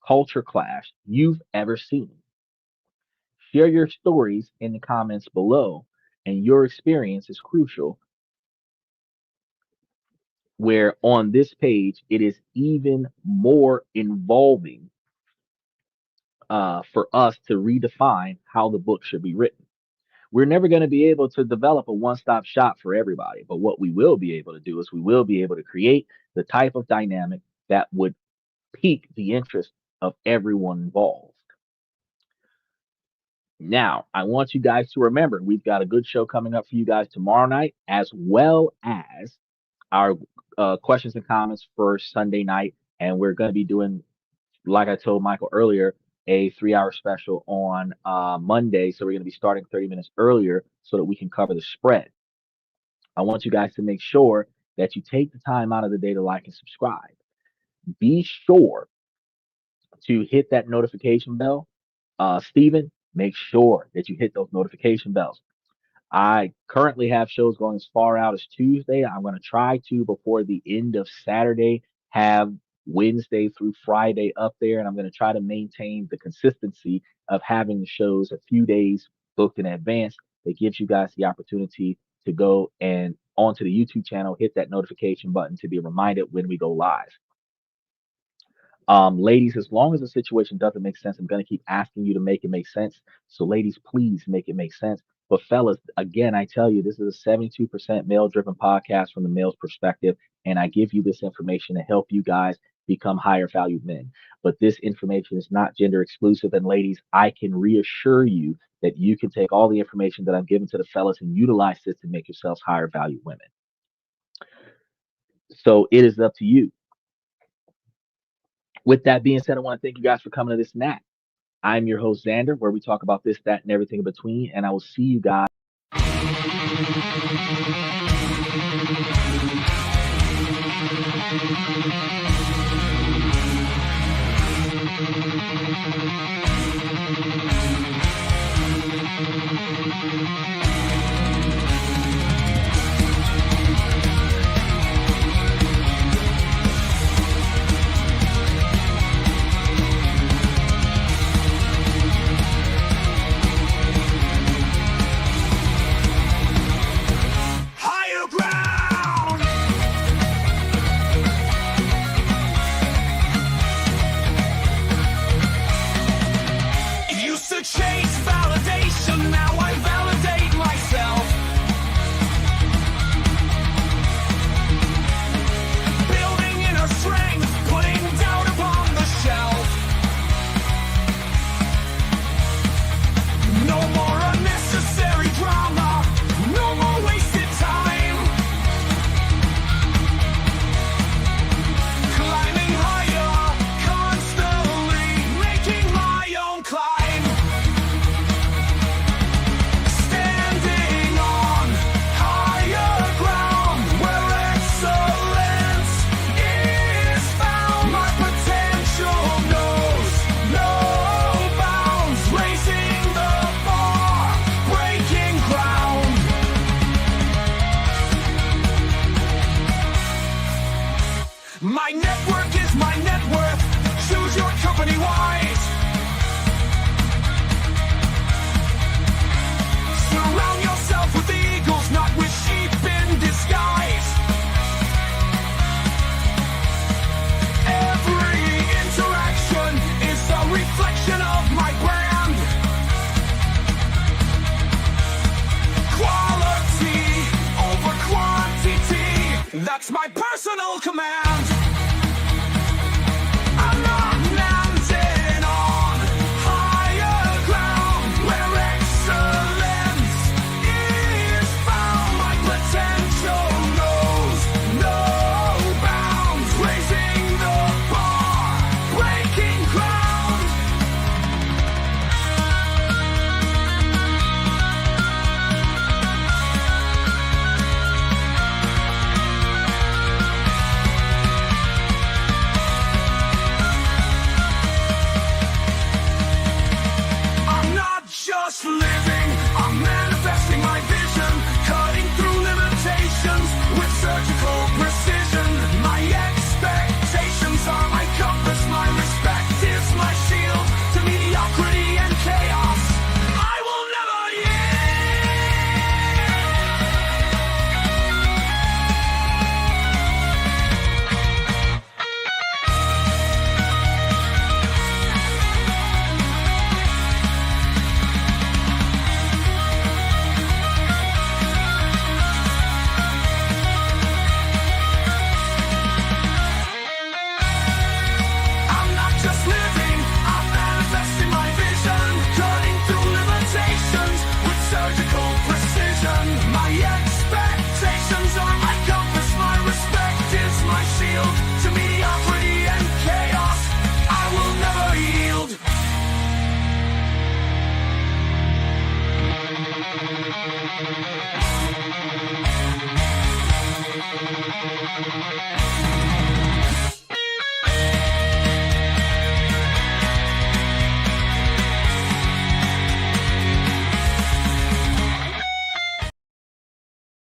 culture clash you've ever seen? Share your stories in the comments below, and your experience is crucial. Where on this page, it is even more involving for us to redefine how the book should be written. We're never going to be able to develop a one stop shop for everybody, but what we will be able to do is we will be able to create the type of dynamic that would pique the interest of everyone involved. Now, I want you guys to remember we've got a good show coming up for you guys tomorrow night, as well as our questions and comments for Sunday night, and we're going to be doing, like I told Michael earlier, a 3 hour special on Monday. So we're going to be starting 30 minutes earlier so that we can cover the spread. I want you guys to make sure that you take the time out of the day to like and subscribe. Be sure to hit that notification bell. Steven, make sure that you hit those notification bells. I currently have shows going as far out as Tuesday. I'm going to try to, before the end of Saturday, have Wednesday through Friday up there. And I'm going to try to maintain the consistency of having the shows a few days booked in advance. That gives you guys the opportunity to go and onto the YouTube channel, hit that notification button to be reminded when we go live. Ladies, as long as the situation doesn't make sense, I'm going to keep asking you to make it make sense. So, ladies, please make it make sense. But, fellas, again, I tell you, this is a 72% male driven podcast from the male's perspective. And I give you this information to help you guys become higher valued men. But this information is not gender exclusive. And, ladies, I can reassure you that you can take all the information that I'm giving to the fellas and utilize this to make yourselves higher valued women. So, it is up to you. With that being said, I want to thank you guys for coming to this nap. I'm your host, Xander, where we talk about this, that, and everything in between. And I will see you guys. Chase validation, now I validate myself. Building inner strength, putting doubt upon the shelf. No more unnecessary drama, no more wasted time. Climbing higher, constantly making my own climb. My network is my net worth. Choose your company wise. Surround yourself with eagles, not with sheep in disguise. Every interaction is a reflection of my brand. Quality over quantity, that's my personal command.